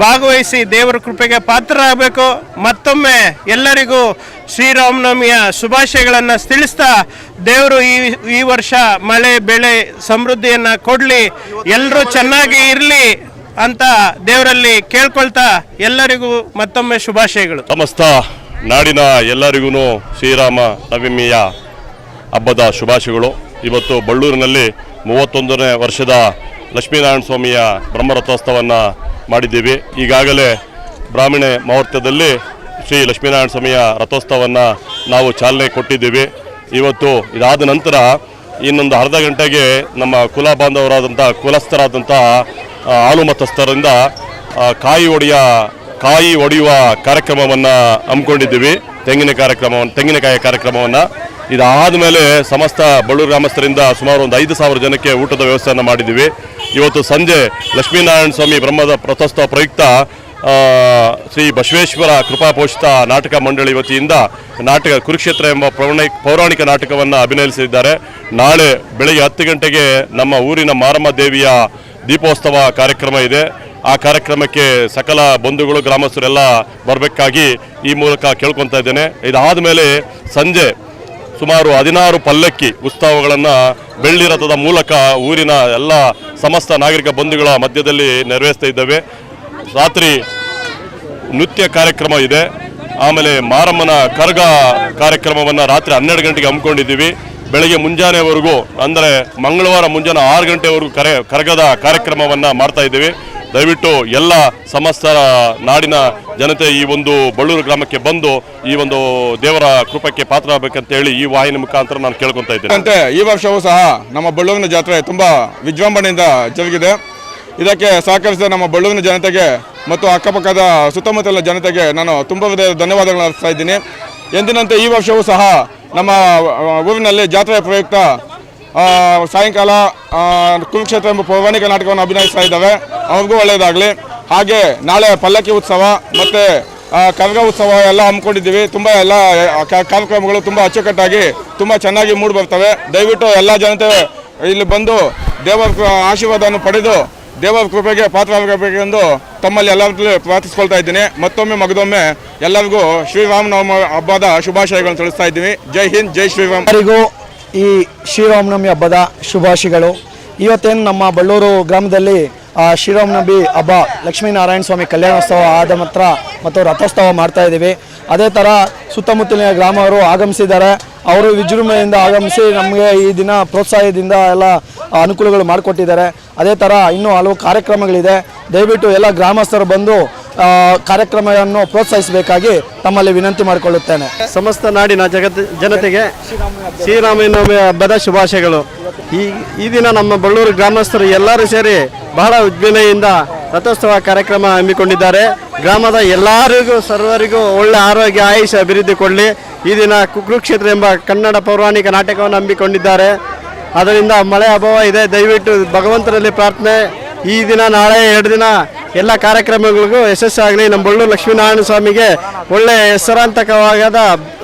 I: ಭಾಗವಹಿಸಿ ದೇವರ ಕೃಪೆಗೆ ಪಾತ್ರರಾಗಬೇಕು. ಮತ್ತೊಮ್ಮೆ ಎಲ್ಲರಿಗೂ ಶ್ರೀರಾಮನವಮಿಯ ಶುಭಾಶಯಗಳನ್ನು ತಿಳಿಸ್ತಾ, ದೇವರು ಈ ವರ್ಷ ಮಳೆ ಬೆಳೆ ಸಮೃದ್ಧಿಯನ್ನು ಕೊಡಲಿ, ಎಲ್ಲರೂ ಚೆನ್ನಾಗಿ ಇರಲಿ ಅಂತ ದೇವರಲ್ಲಿ ಕೇಳ್ಕೊಳ್ತಾ ಎಲ್ಲರಿಗೂ ಮತ್ತೊಮ್ಮೆ ಶುಭಾಶಯಗಳು.
E: ಸಮಸ್ತ ನಾಡಿನ ಎಲ್ಲರಿಗೂ ಶ್ರೀರಾಮ ನವಮಿಯ ಹಬ್ಬದ ಶುಭಾಶಯಗಳು. ಇವತ್ತು ಬಳ್ಳೂರಿನಲ್ಲಿ 31ನೇ ವರ್ಷದ ಲಕ್ಷ್ಮೀನಾರಾಯಣ ಸ್ವಾಮಿಯ ಬ್ರಹ್ಮರಥೋತ್ಸವವನ್ನು ಮಾಡಿದ್ದೀವಿ. ಈಗಾಗಲೇ ಬ್ರಾಹ್ಮಣ ಮುಹೂರ್ತದಲ್ಲಿ ಶ್ರೀ ಲಕ್ಷ್ಮೀನಾರಾಯಣ ಸ್ವಾಮಿಯ ರಥೋತ್ಸವವನ್ನು ನಾವು ಚಾಲನೆ ಕೊಟ್ಟಿದ್ದೀವಿ. ಇವತ್ತು ಇದಾದ ನಂತರ ಇನ್ನೊಂದು ಅರ್ಧ ಗಂಟೆಗೆ ನಮ್ಮ ಕುಲ ಬಾಂಧವರಾದಂಥ ಕುಲಸ್ಥರಾದಂಥ ಹಾಲು ಮತಸ್ಥರಿಂದ ಕಾಯಿ ಒಡೆಯುವ ಕಾರ್ಯಕ್ರಮವನ್ನು ಹಮ್ಮಿಕೊಂಡಿದ್ದೀವಿ. ತೆಂಗಿನಕಾಯಿ ಕಾರ್ಯಕ್ರಮವನ್ನು ಇದಾದ ಮೇಲೆ ಸಮಸ್ತ ಬಳ್ಳೂರು ಗ್ರಾಮಸ್ಥರಿಂದ ಸುಮಾರು ಒಂದು 5,000 ಜನಕ್ಕೆ ಊಟದ ವ್ಯವಸ್ಥೆಯನ್ನು ಮಾಡಿದ್ದೀವಿ. ಇವತ್ತು ಸಂಜೆ ಲಕ್ಷ್ಮೀನಾರಾಯಣ ಸ್ವಾಮಿ ಬ್ರಹ್ಮದ ರಥೋತ್ಸವ ಪ್ರಯುಕ್ತ ಶ್ರೀ ಬಸವೇಶ್ವರ ಕೃಪಾಪೋಷಿತ ನಾಟಕ ಮಂಡಳಿ ವತಿಯಿಂದ ಕುರುಕ್ಷೇತ್ರ ಎಂಬ ಪೌರಾಣಿಕ ನಾಟಕವನ್ನು ಅಭಿನಯಿಸಿದ್ದಾರೆ. ನಾಳೆ ಬೆಳಗ್ಗೆ 10 ಗಂಟೆಗೆ ನಮ್ಮ ಊರಿನ ಮಾರಮ್ಮ ದೇವಿಯ ದೀಪೋತ್ಸವ ಕಾರ್ಯಕ್ರಮ ಇದೆ. ಆ ಕಾರ್ಯಕ್ರಮಕ್ಕೆ ಸಕಲ ಬಂಧುಗಳು ಗ್ರಾಮಸ್ಥರೆಲ್ಲ ಬರಬೇಕಾಗಿ ಈ ಮೂಲಕ ಕೇಳ್ಕೊತಾ ಇದ್ದೇನೆ. ಇದಾದ ಮೇಲೆ ಸಂಜೆ ಸುಮಾರು 16 ಪಲ್ಲಕ್ಕಿ ಉತ್ಸವಗಳನ್ನು ಬೆಳ್ಳಿ ರಥದ ಮೂಲಕ ಊರಿನ ಎಲ್ಲ ಸಮಸ್ತ ನಾಗರಿಕ ಬಂಧುಗಳ ಮಧ್ಯದಲ್ಲಿ ನೆರವೇರಿಸ್ತಾ ಇದ್ದೇವೆ. ರಾತ್ರಿ ನೃತ್ಯ ಕಾರ್ಯಕ್ರಮ ಇದೆ. ಆಮೇಲೆ ಮಾರಮ್ಮನ ಕರಗ ಕಾರ್ಯಕ್ರಮವನ್ನು ರಾತ್ರಿ 12 ಗಂಟೆಗೆ ಹಮ್ಮಿಕೊಂಡಿದ್ದೀವಿ. ಬೆಳಗ್ಗೆ ಮುಂಜಾನೆವರೆಗೂ ಅಂದರೆ ಮಂಗಳವಾರ ಮುಂಜಾನೆ 6 ಗಂಟೆವರೆಗೂ ಕರಗದ ಕಾರ್ಯಕ್ರಮವನ್ನು ಮಾಡ್ತಾ ಇದ್ದೀವಿ. ದಯವಿಟ್ಟು ಎಲ್ಲ ಸಮಸ್ತ ನಾಡಿನ ಜನತೆ ಈ ಒಂದು ಬಳ್ಳೂರು ಗ್ರಾಮಕ್ಕೆ ಬಂದು ಈ ಒಂದು ದೇವರ ಕೃಪಕ್ಕೆ ಪಾತ್ರ ಆಗಬೇಕಂತ ಹೇಳಿ ಈ ವಾಹಿನಿ ಮುಖಾಂತರ ನಾನು ಕೇಳ್ಕೊತಾ ಇದ್ದೇನೆ.
J: ಈ ವರ್ಷವೂ ಸಹ ನಮ್ಮ ಬಳ್ಳೂರಿನ ಜಾತ್ರೆ ತುಂಬ ವಿಜೃಂಭಣೆಯಿಂದ ಜರುಗಿದೆ. ಇದಕ್ಕೆ ಸಹಕರಿಸಿದ ನಮ್ಮ ಬಳ್ಳೂರಿನ ಜನತೆಗೆ ಮತ್ತು ಅಕ್ಕಪಕ್ಕದ ಸುತ್ತಮುತ್ತಲಿನ ಜನತೆಗೆ ನಾನು ತುಂಬ ಧನ್ಯವಾದಗಳನ್ನು ಅರ್ಪಿಸ್ತಾ ಇದ್ದೀನಿ. ಎಂದಿನಂತೆ ಈ ವರ್ಷವೂ ಸಹ ನಮ್ಮ ಊರಿನಲ್ಲಿ ಜಾತ್ರೆಯ ಪ್ರಯುಕ್ತ ಸಾಯಂಕಾಲ ಕುರುಕ್ಷೇತ್ರ ಎಂಬ ಪೌರಾಣಿಕ ನಾಟಕವನ್ನು ಅಭಿನಯಿಸ್ತಾ ಇದ್ದಾವೆ. ಅವ್ರಿಗೂ ಒಳ್ಳೆಯದಾಗಲಿ. ಹಾಗೆ ನಾಳೆ ಪಲ್ಲಕ್ಕಿ ಉತ್ಸವ ಮತ್ತು ಕರಗ ಉತ್ಸವ ಎಲ್ಲ ಹಮ್ಮಿಕೊಂಡಿದ್ದೀವಿ. ತುಂಬ ಎಲ್ಲ ಕಾರ್ಯಕ್ರಮಗಳು ತುಂಬ ಅಚ್ಚುಕಟ್ಟಾಗಿ ತುಂಬ ಚೆನ್ನಾಗಿ ಮೂಡಿ ಬರ್ತವೆ. ದಯವಿಟ್ಟು ಎಲ್ಲ ಜನತೆ ಇಲ್ಲಿ ಬಂದು ದೇವರ ಆಶೀರ್ವಾದವನ್ನು ಪಡೆದು ದೇವರ ಕೃಪೆಗೆ ಪಾತ್ರರಾಗಬೇಕೆಂದು ತಮ್ಮಲ್ಲಿ ಎಲ್ಲರಿಗೂ ಪ್ರಾರ್ಥಿಸ್ಕೊಳ್ತಾ ಇದ್ದೀನಿ. ಮತ್ತೊಮ್ಮೆ ಮಗದೊಮ್ಮೆ ಎಲ್ಲರಿಗೂ ಶ್ರೀರಾಮನವಮಿ ಹಬ್ಬದ ಶುಭಾಶಯಗಳನ್ನು ತಿಳಿಸ್ತಾ ಇದ್ದೀನಿ. ಜೈ ಹಿಂದ್, ಜೈ ಶ್ರೀರಾಮ್.
G: ಎಲ್ಲರಿಗೂ ಈ ಶ್ರೀರಾಮನವಮಿ ಹಬ್ಬದ ಶುಭಾಶಯಗಳು. ಇವತ್ತೇನು ನಮ್ಮ ಬಳ್ಳೂರು ಗ್ರಾಮದಲ್ಲಿ ಶ್ರೀರಾಮನವಮಿ ಹಬ್ಬ ಲಕ್ಷ್ಮೀನಾರಾಯಣ ಸ್ವಾಮಿ ಕಲ್ಯಾಣೋತ್ಸವ ಆದ ಮಾತ್ರ ಮತ್ತು ರಥೋತ್ಸವ ಮಾಡ್ತಾ ಇದ್ದೀವಿ. ಅದೇ ಥರ ಸುತ್ತಮುತ್ತಲಿನ ಗ್ರಾಮವರು ಆಗಮಿಸಿದ್ದಾರೆ. ಅವರು ವಿಜೃಂಭಣೆಯಿಂದ ಆಗಮಿಸಿ ನಮಗೆ ಈ ದಿನ ಪ್ರೋತ್ಸಾಹದಿಂದ ಎಲ್ಲ ಅನುಕೂಲಗಳು ಮಾಡಿಕೊಟ್ಟಿದ್ದಾರೆ. ಅದೇ ಥರ ಇನ್ನೂ ಹಲವು ಕಾರ್ಯಕ್ರಮಗಳಿದೆ. ದಯವಿಟ್ಟು ಎಲ್ಲ ಗ್ರಾಮಸ್ಥರು ಬಂದು ಕಾರ್ಯಕ್ರಮವನ್ನು ಪ್ರೋತ್ಸಾಹಿಸಬೇಕಾಗಿ ತಮ್ಮಲ್ಲಿ ವಿನಂತಿ ಮಾಡಿಕೊಳ್ಳುತ್ತೇನೆ.
I: ಸಮಸ್ತ ನಾಡಿನ ಜನತೆಗೆ ಶ್ರೀರಾಮನವಮಿ ಹಬ್ಬದ ಶುಭಾಶಯಗಳು. ಈ ದಿನ ನಮ್ಮ ಬಳ್ಳೂರು ಗ್ರಾಮಸ್ಥರು ಎಲ್ಲರೂ ಸೇರಿ ಬಹಳ ಉಜ್ವಲೆಯಿಂದ ರಥೋತ್ಸವ ಕಾರ್ಯಕ್ರಮ ಹಮ್ಮಿಕೊಂಡಿದ್ದಾರೆ. ಗ್ರಾಮದ ಎಲ್ಲರಿಗೂ ಸರ್ವರಿಗೂ ಒಳ್ಳೆ ಆರೋಗ್ಯ ಆಯುಷ ಅಭಿವೃದ್ಧಿ ಕೊಡಲಿ. ಈ ದಿನ ಕುರುಕ್ಷೇತ್ರ ಎಂಬ ಕನ್ನಡ ಪೌರಾಣಿಕ ನಾಟಕವನ್ನು ಹಮ್ಮಿಕೊಂಡಿದ್ದಾರೆ. ಅದರಿಂದ ಮಳೆ ಅಭಾವ ಇದೆ. ದಯವಿಟ್ಟು ಭಗವಂತನಲ್ಲಿ ಪ್ರಾರ್ಥನೆ, ಈ ದಿನ ನಾಳೆ 2 ದಿನ ಎಲ್ಲ ಕಾರ್ಯಕ್ರಮಗಳಿಗೂ ಯಶಸ್ಸಾಗಲಿ. ನಮ್ಮ ಬಳ್ಳೂರು ಲಕ್ಷ್ಮೀನಾರಾಯಣ ಸ್ವಾಮಿಗೆ ಒಳ್ಳೆಯ ಹೆಸರಾಂತಕವಾದ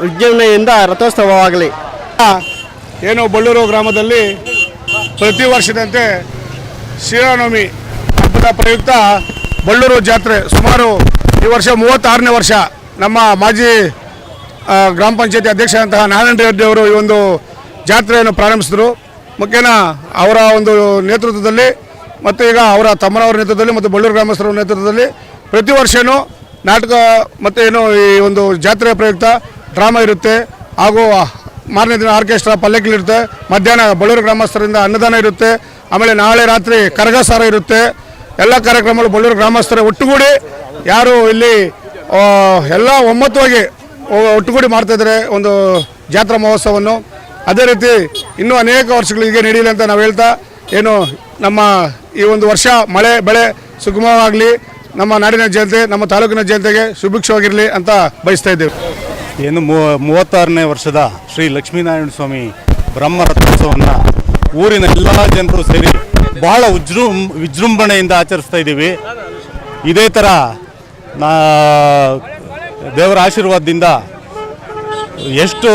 I: ವಿಜೃಂಭಣೆಯಿಂದ ರಥೋತ್ಸವವಾಗಲಿ.
J: ಏನು ಬಳ್ಳೂರು ಗ್ರಾಮದಲ್ಲಿ ಪ್ರತಿ ವರ್ಷದಂತೆ ಶ್ರೀರಾಮನವಮಿ ಹಬ್ಬದ ಪ್ರಯುಕ್ತ ಬಳ್ಳೂರು ಜಾತ್ರೆ ಸುಮಾರು ಈ ವರ್ಷ 36ನೇ ವರ್ಷ. ನಮ್ಮ ಮಾಜಿ ಗ್ರಾಮ ಪಂಚಾಯತಿ ಅಧ್ಯಕ್ಷರಂತಹ ನಾರಾಯಣ ರೆಡ್ಡಿ ಅವರು ಈ ಒಂದು ಜಾತ್ರೆಯನ್ನು ಪ್ರಾರಂಭಿಸಿದರು. ಮುಖ್ಯನ ಅವರ ಒಂದು ನೇತೃತ್ವದಲ್ಲಿ ಮತ್ತು ಈಗ ಅವರ ತಮ್ಮನವರ ನೇತೃತ್ವದಲ್ಲಿ ಮತ್ತು ಬಳ್ಳೂರು ಗ್ರಾಮಸ್ಥರ ನೇತೃತ್ವದಲ್ಲಿ ಪ್ರತಿ ವರ್ಷವೂ ನಾಟಕ ಮತ್ತು ಏನು ಈ ಒಂದು ಜಾತ್ರೆಯ ಪ್ರಯುಕ್ತ ಡ್ರಾಮಾ ಇರುತ್ತೆ. ಹಾಗೂ ಮಾರನೇ ದಿನ ಆರ್ಕೆಸ್ಟ್ರಾ ಪಲ್ಲಕ್ಕಿಲಿರುತ್ತೆ. ಮಧ್ಯಾಹ್ನ ಬಳ್ಳೂರು ಗ್ರಾಮಸ್ಥರಿಂದ ಅನ್ನದಾನ ಇರುತ್ತೆ. ಆಮೇಲೆ ನಾಳೆ ರಾತ್ರಿ ಕರಗಸಾರ ಇರುತ್ತೆ. ಎಲ್ಲ ಕಾರ್ಯಕ್ರಮಗಳು ಬಳ್ಳೂರು ಗ್ರಾಮಸ್ಥರ ಒಟ್ಟುಗೂಡಿ ಯಾರು ಇಲ್ಲಿ ಎಲ್ಲ ಒಮ್ಮತವಾಗಿ ಒಟ್ಟುಗೂಡಿ ಮಾಡ್ತಾಯಿದ್ದಾರೆ ಒಂದು ಜಾತ್ರಾ ಮಹೋತ್ಸವವನ್ನು. ಅದೇ ರೀತಿ ಇನ್ನೂ ಅನೇಕ ವರ್ಷಗಳಿಗೆ ನಡೆಯಲಿ ಅಂತ ನಾವು ಹೇಳ್ತಾ, ಏನು ನಮ್ಮ ಈ ಒಂದು ವರ್ಷ ಮಳೆ ಬೆಳೆ ಸುಗಮವಾಗಲಿ, ನಮ್ಮ ನಾಡಿನ ಜನತೆ, ನಮ್ಮ ತಾಲೂಕಿನ ಜನತೆಗೆ ಸುಭಿಕ್ಷವಾಗಿರಲಿ ಅಂತ ಬಯಸ್ತಾ ಇದ್ದೇವೆ.
K: ಏನು 36ನೇ ವರ್ಷದ ಶ್ರೀ ಲಕ್ಷ್ಮೀನಾರಾಯಣ ಸ್ವಾಮಿ ಬ್ರಹ್ಮರಥೋತ್ಸವವನ್ನು ಊರಿನ ಎಲ್ಲ ಜನರು ಸೇರಿ ಬಹಳ ವಿಜೃಂಭಣೆಯಿಂದ ಆಚರಿಸ್ತಾ ಇದ್ದೀವಿ. ಇದೇ ಥರ ದೇವರ ಆಶೀರ್ವಾದದಿಂದ ಎಷ್ಟು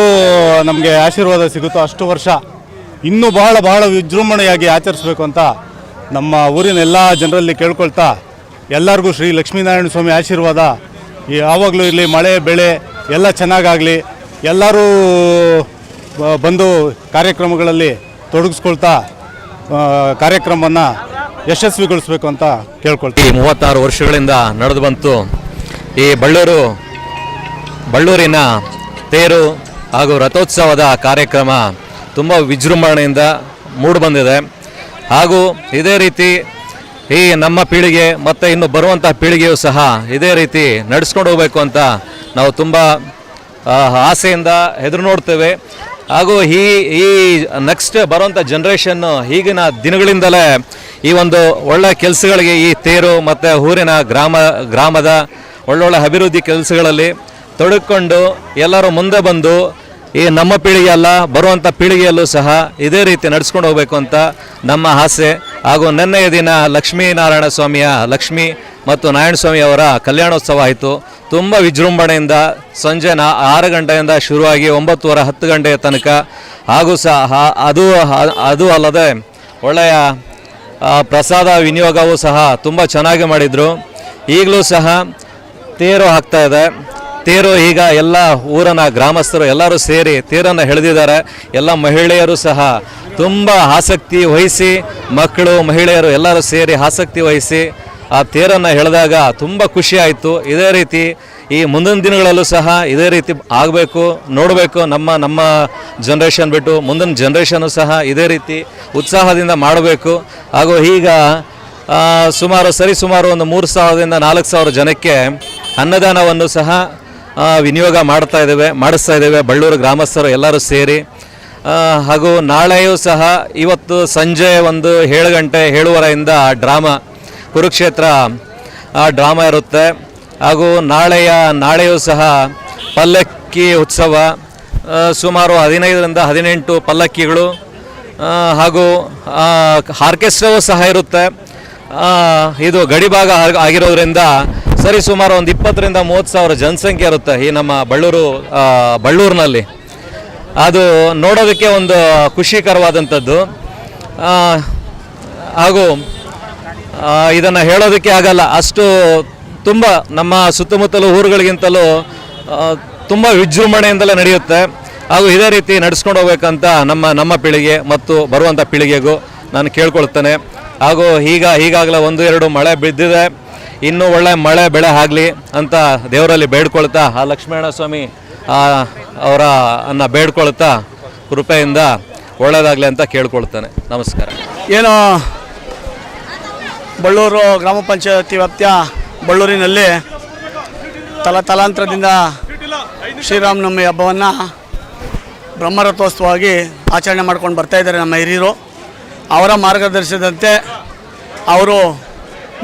K: ನಮಗೆ ಆಶೀರ್ವಾದ ಸಿಗುತ್ತೋ ಅಷ್ಟು ವರ್ಷ ಇನ್ನೂ ಬಹಳ ವಿಜೃಂಭಣೆಯಾಗಿ ಆಚರಿಸಬೇಕು ಅಂತ ನಮ್ಮ ಊರಿನ ಎಲ್ಲ ಜನರಲ್ಲಿ ಕೇಳ್ಕೊಳ್ತಾ, ಎಲ್ಲರಿಗೂ ಶ್ರೀ ಲಕ್ಷ್ಮೀನಾರಾಯಣ ಸ್ವಾಮಿ ಆಶೀರ್ವಾದ ಯಾವಾಗಲೂ ಇರಲಿ, ಮಳೆ ಬೆಳೆ ಎಲ್ಲ ಚೆನ್ನಾಗಾಗಲಿ, ಎಲ್ಲರೂ ಬಂದು ಕಾರ್ಯಕ್ರಮಗಳಲ್ಲಿ ತೊಡಗಿಸ್ಕೊಳ್ತಾ ಕಾರ್ಯಕ್ರಮವನ್ನು ಯಶಸ್ವಿಗೊಳಿಸಬೇಕು ಅಂತ ಕೇಳ್ಕೊಳ್ತೀವಿ.
L: 36 ವರ್ಷಗಳಿಂದ ನಡೆದು ಬಂತು ಈ ಬಳ್ಳೂರಿನ ತೇರು ಹಾಗೂ ರಥೋತ್ಸವದ ಕಾರ್ಯಕ್ರಮ ತುಂಬ ವಿಜೃಂಭಣೆಯಿಂದ ಮೂಡಿಬಂದಿದೆ. ಹಾಗೂ ಇದೇ ರೀತಿ ಈ ನಮ್ಮ ಪೀಳಿಗೆ ಮತ್ತು ಇನ್ನು ಬರುವಂಥ ಪೀಳಿಗೆಯೂ ಸಹ ಇದೇ ರೀತಿ ನಡೆಸ್ಕೊಂಡು ಹೋಗಬೇಕು ಅಂತ ನಾವು ತುಂಬ ಆಸೆಯಿಂದ ಎದುರು ನೋಡ್ತೇವೆ. ಹಾಗೂ ಈ ನೆಕ್ಸ್ಟ್ ಬರುವಂಥ ಜನ್ರೇಷನ್ನು ಈಗಿನ ದಿನಗಳಿಂದಲೇ ಈ ಒಂದು ಒಳ್ಳೆ ಕೆಲಸಗಳಿಗೆ, ಈ ತೇರು ಮತ್ತು ಊರಿನ ಗ್ರಾಮದ ಒಳ್ಳೊಳ್ಳೆ ಅಭಿವೃದ್ಧಿ ಕೆಲಸಗಳಲ್ಲಿ ತೊಡಗಿಕೊಂಡು ಎಲ್ಲರೂ ಮುಂದೆ ಬಂದು ಈ ನಮ್ಮ ಪೀಳಿಗೆ ಅಲ್ಲ, ಬರುವಂಥ ಪೀಳಿಗೆಯಲ್ಲೂ ಸಹ ಇದೇ ರೀತಿ ನಡೆಸ್ಕೊಂಡು ಹೋಗಬೇಕು ಅಂತ ನಮ್ಮ ಆಸೆ. ಹಾಗೂ ನಿನ್ನೆಯ ದಿನ ಲಕ್ಷ್ಮೀನಾರಾಯಣ ಸ್ವಾಮಿಯ ಲಕ್ಷ್ಮೀ ಮತ್ತು ನಾರಾಯಣ ಸ್ವಾಮಿಯವರ ಕಲ್ಯಾಣೋತ್ಸವ ಆಯಿತು. ತುಂಬ ವಿಜೃಂಭಣೆಯಿಂದ ಸಂಜೆ 6 ಗಂಟೆಯಿಂದ ಶುರುವಾಗಿ 9:30 10 ಗಂಟೆಯ ತನಕ. ಹಾಗೂ ಸಹ ಅದು ಅಲ್ಲದೆ ಒಳ್ಳೆಯ ಪ್ರಸಾದ ವಿನಿಯೋಗವೂ ಸಹ ತುಂಬ ಚೆನ್ನಾಗಿ ಮಾಡಿದರು. ಈಗಲೂ ಸಹ ತೇರು ಆಗ್ತಾ ಇದೆ. ತೇರು ಈಗ ಎಲ್ಲ ಊರಿನ ಗ್ರಾಮಸ್ಥರು ಎಲ್ಲರೂ ಸೇರಿ ತೇರನ್ನು ಎಳೆದಿದ್ದಾರೆ. ಎಲ್ಲ ಮಹಿಳೆಯರು ಸಹ ತುಂಬ ಆಸಕ್ತಿ ವಹಿಸಿ, ಮಕ್ಕಳು ಮಹಿಳೆಯರು ಎಲ್ಲರೂ ಸೇರಿ ಆಸಕ್ತಿ ವಹಿಸಿ ಆ ತೇರನ್ನು ಎಳೆದಾಗ ತುಂಬ ಖುಷಿ ಆಯಿತು. ಇದೇ ರೀತಿ ಈ ಮುಂದಿನ ದಿನಗಳಲ್ಲೂ ಸಹ ಇದೇ ರೀತಿ ಆಗಬೇಕು, ನೋಡಬೇಕು. ನಮ್ಮ ಜನ್ರೇಷನ್ ಬಿಟ್ಟು ಮುಂದಿನ ಜನ್ರೇಷನ್ನು ಸಹ ಇದೇ ರೀತಿ ಉತ್ಸಾಹದಿಂದ ಮಾಡಬೇಕು. ಹಾಗೂ ಈಗ ಸುಮಾರು ಒಂದು 3,000ದಿಂದ 4,000 ಜನಕ್ಕೆ ಅನ್ನದಾನವನ್ನು ಸಹ ವಿನಿಯೋಗ ಮಾಡಿಸ್ತಾ ಇದ್ದೇವೆ ಬಳ್ಳೂರು ಗ್ರಾಮಸ್ಥರು ಎಲ್ಲರೂ ಸೇರಿ. ಹಾಗೂ ನಾಳೆಯೂ ಸಹ ಇವತ್ತು ಸಂಜೆ ಒಂದು 7 ಗಂಟೆ 7:15 ಡ್ರಾಮಾ ಕುರುಕ್ಷೇತ್ರ ಡ್ರಾಮಾ ಇರುತ್ತೆ. ಹಾಗೂ ನಾಳೆಯೂ ಸಹ ಪಲ್ಲಕ್ಕಿ ಉತ್ಸವ, ಸುಮಾರು 15ರಿಂದ 18 ಪಲ್ಲಕ್ಕಿಗಳು ಹಾಗೂ ಆರ್ಕೆಸ್ಟ್ರಾವೂ ಸಹ ಇರುತ್ತೆ. ಇದು ಗಡಿಭಾಗ ಆಗಿರೋದ್ರಿಂದ ಸುಮಾರು ಒಂದು 20ರಿಂದ 30,000 ಜನಸಂಖ್ಯೆ ಇರುತ್ತೆ ಈ ನಮ್ಮ ಬಳ್ಳೂರಿನಲ್ಲಿ. ಅದು ನೋಡೋದಕ್ಕೆ ಒಂದು ಖುಷಿಕರವಾದಂಥದ್ದು. ಹಾಗೂ ಇದನ್ನು ಹೇಳೋದಕ್ಕೆ ಆಗಲ್ಲ, ಅಷ್ಟು ತುಂಬ ನಮ್ಮ ಸುತ್ತಮುತ್ತಲು ಊರುಗಳಿಗಿಂತಲೂ ತುಂಬ ವಿಜೃಂಭಣೆಯಿಂದಲೇ ನಡೆಯುತ್ತೆ. ಹಾಗೂ ಇದೇ ರೀತಿ ನಡೆಸ್ಕೊಂಡು ಹೋಗ್ಬೇಕಂತ ನಮ್ಮ ಪೀಳಿಗೆ ಮತ್ತು ಬರುವಂಥ ಪೀಳಿಗೆಗೂ ನಾನು ಕೇಳ್ಕೊಳ್ತೇನೆ. ಹಾಗೂ ಈಗಾಗಲೇ 1-2 ಮಳೆ ಬಿದ್ದಿದೆ. ಇನ್ನೂ ಒಳ್ಳೆ ಮಳೆ ಬೆಳೆ ಆಗಲಿ ಅಂತ ದೇವರಲ್ಲಿ ಬೇಡ್ಕೊಳ್ತಾ, ಆ ಲಕ್ಷ್ಮೀನಾರಾಯಣ ಸ್ವಾಮಿ ಅವರನ್ನು ಬೇಡ್ಕೊಳ್ತಾ ಕೃಪೆಯಿಂದ ಒಳ್ಳೆಯದಾಗಲಿ ಅಂತ ಕೇಳ್ಕೊಳ್ತಾನೆ. ನಮಸ್ಕಾರ.
G: ಏನು ಬಳ್ಳೂರು ಗ್ರಾಮ ಪಂಚಾಯತಿ ವ್ಯಾಪ್ತಿಯ ಬಳ್ಳೂರಿನಲ್ಲಿ ತಲಾಂತರದಿಂದ ಶ್ರೀರಾಮನವಮಿ ಹಬ್ಬವನ್ನು ಬ್ರಹ್ಮರಥೋತ್ಸವವಾಗಿ ಆಚರಣೆ ಮಾಡ್ಕೊಂಡು ಬರ್ತಾಯಿದ್ದಾರೆ ನಮ್ಮ ಹಿರಿಯರು. ಅವರ ಮಾರ್ಗದರ್ಶನದಂತೆ ಅವರು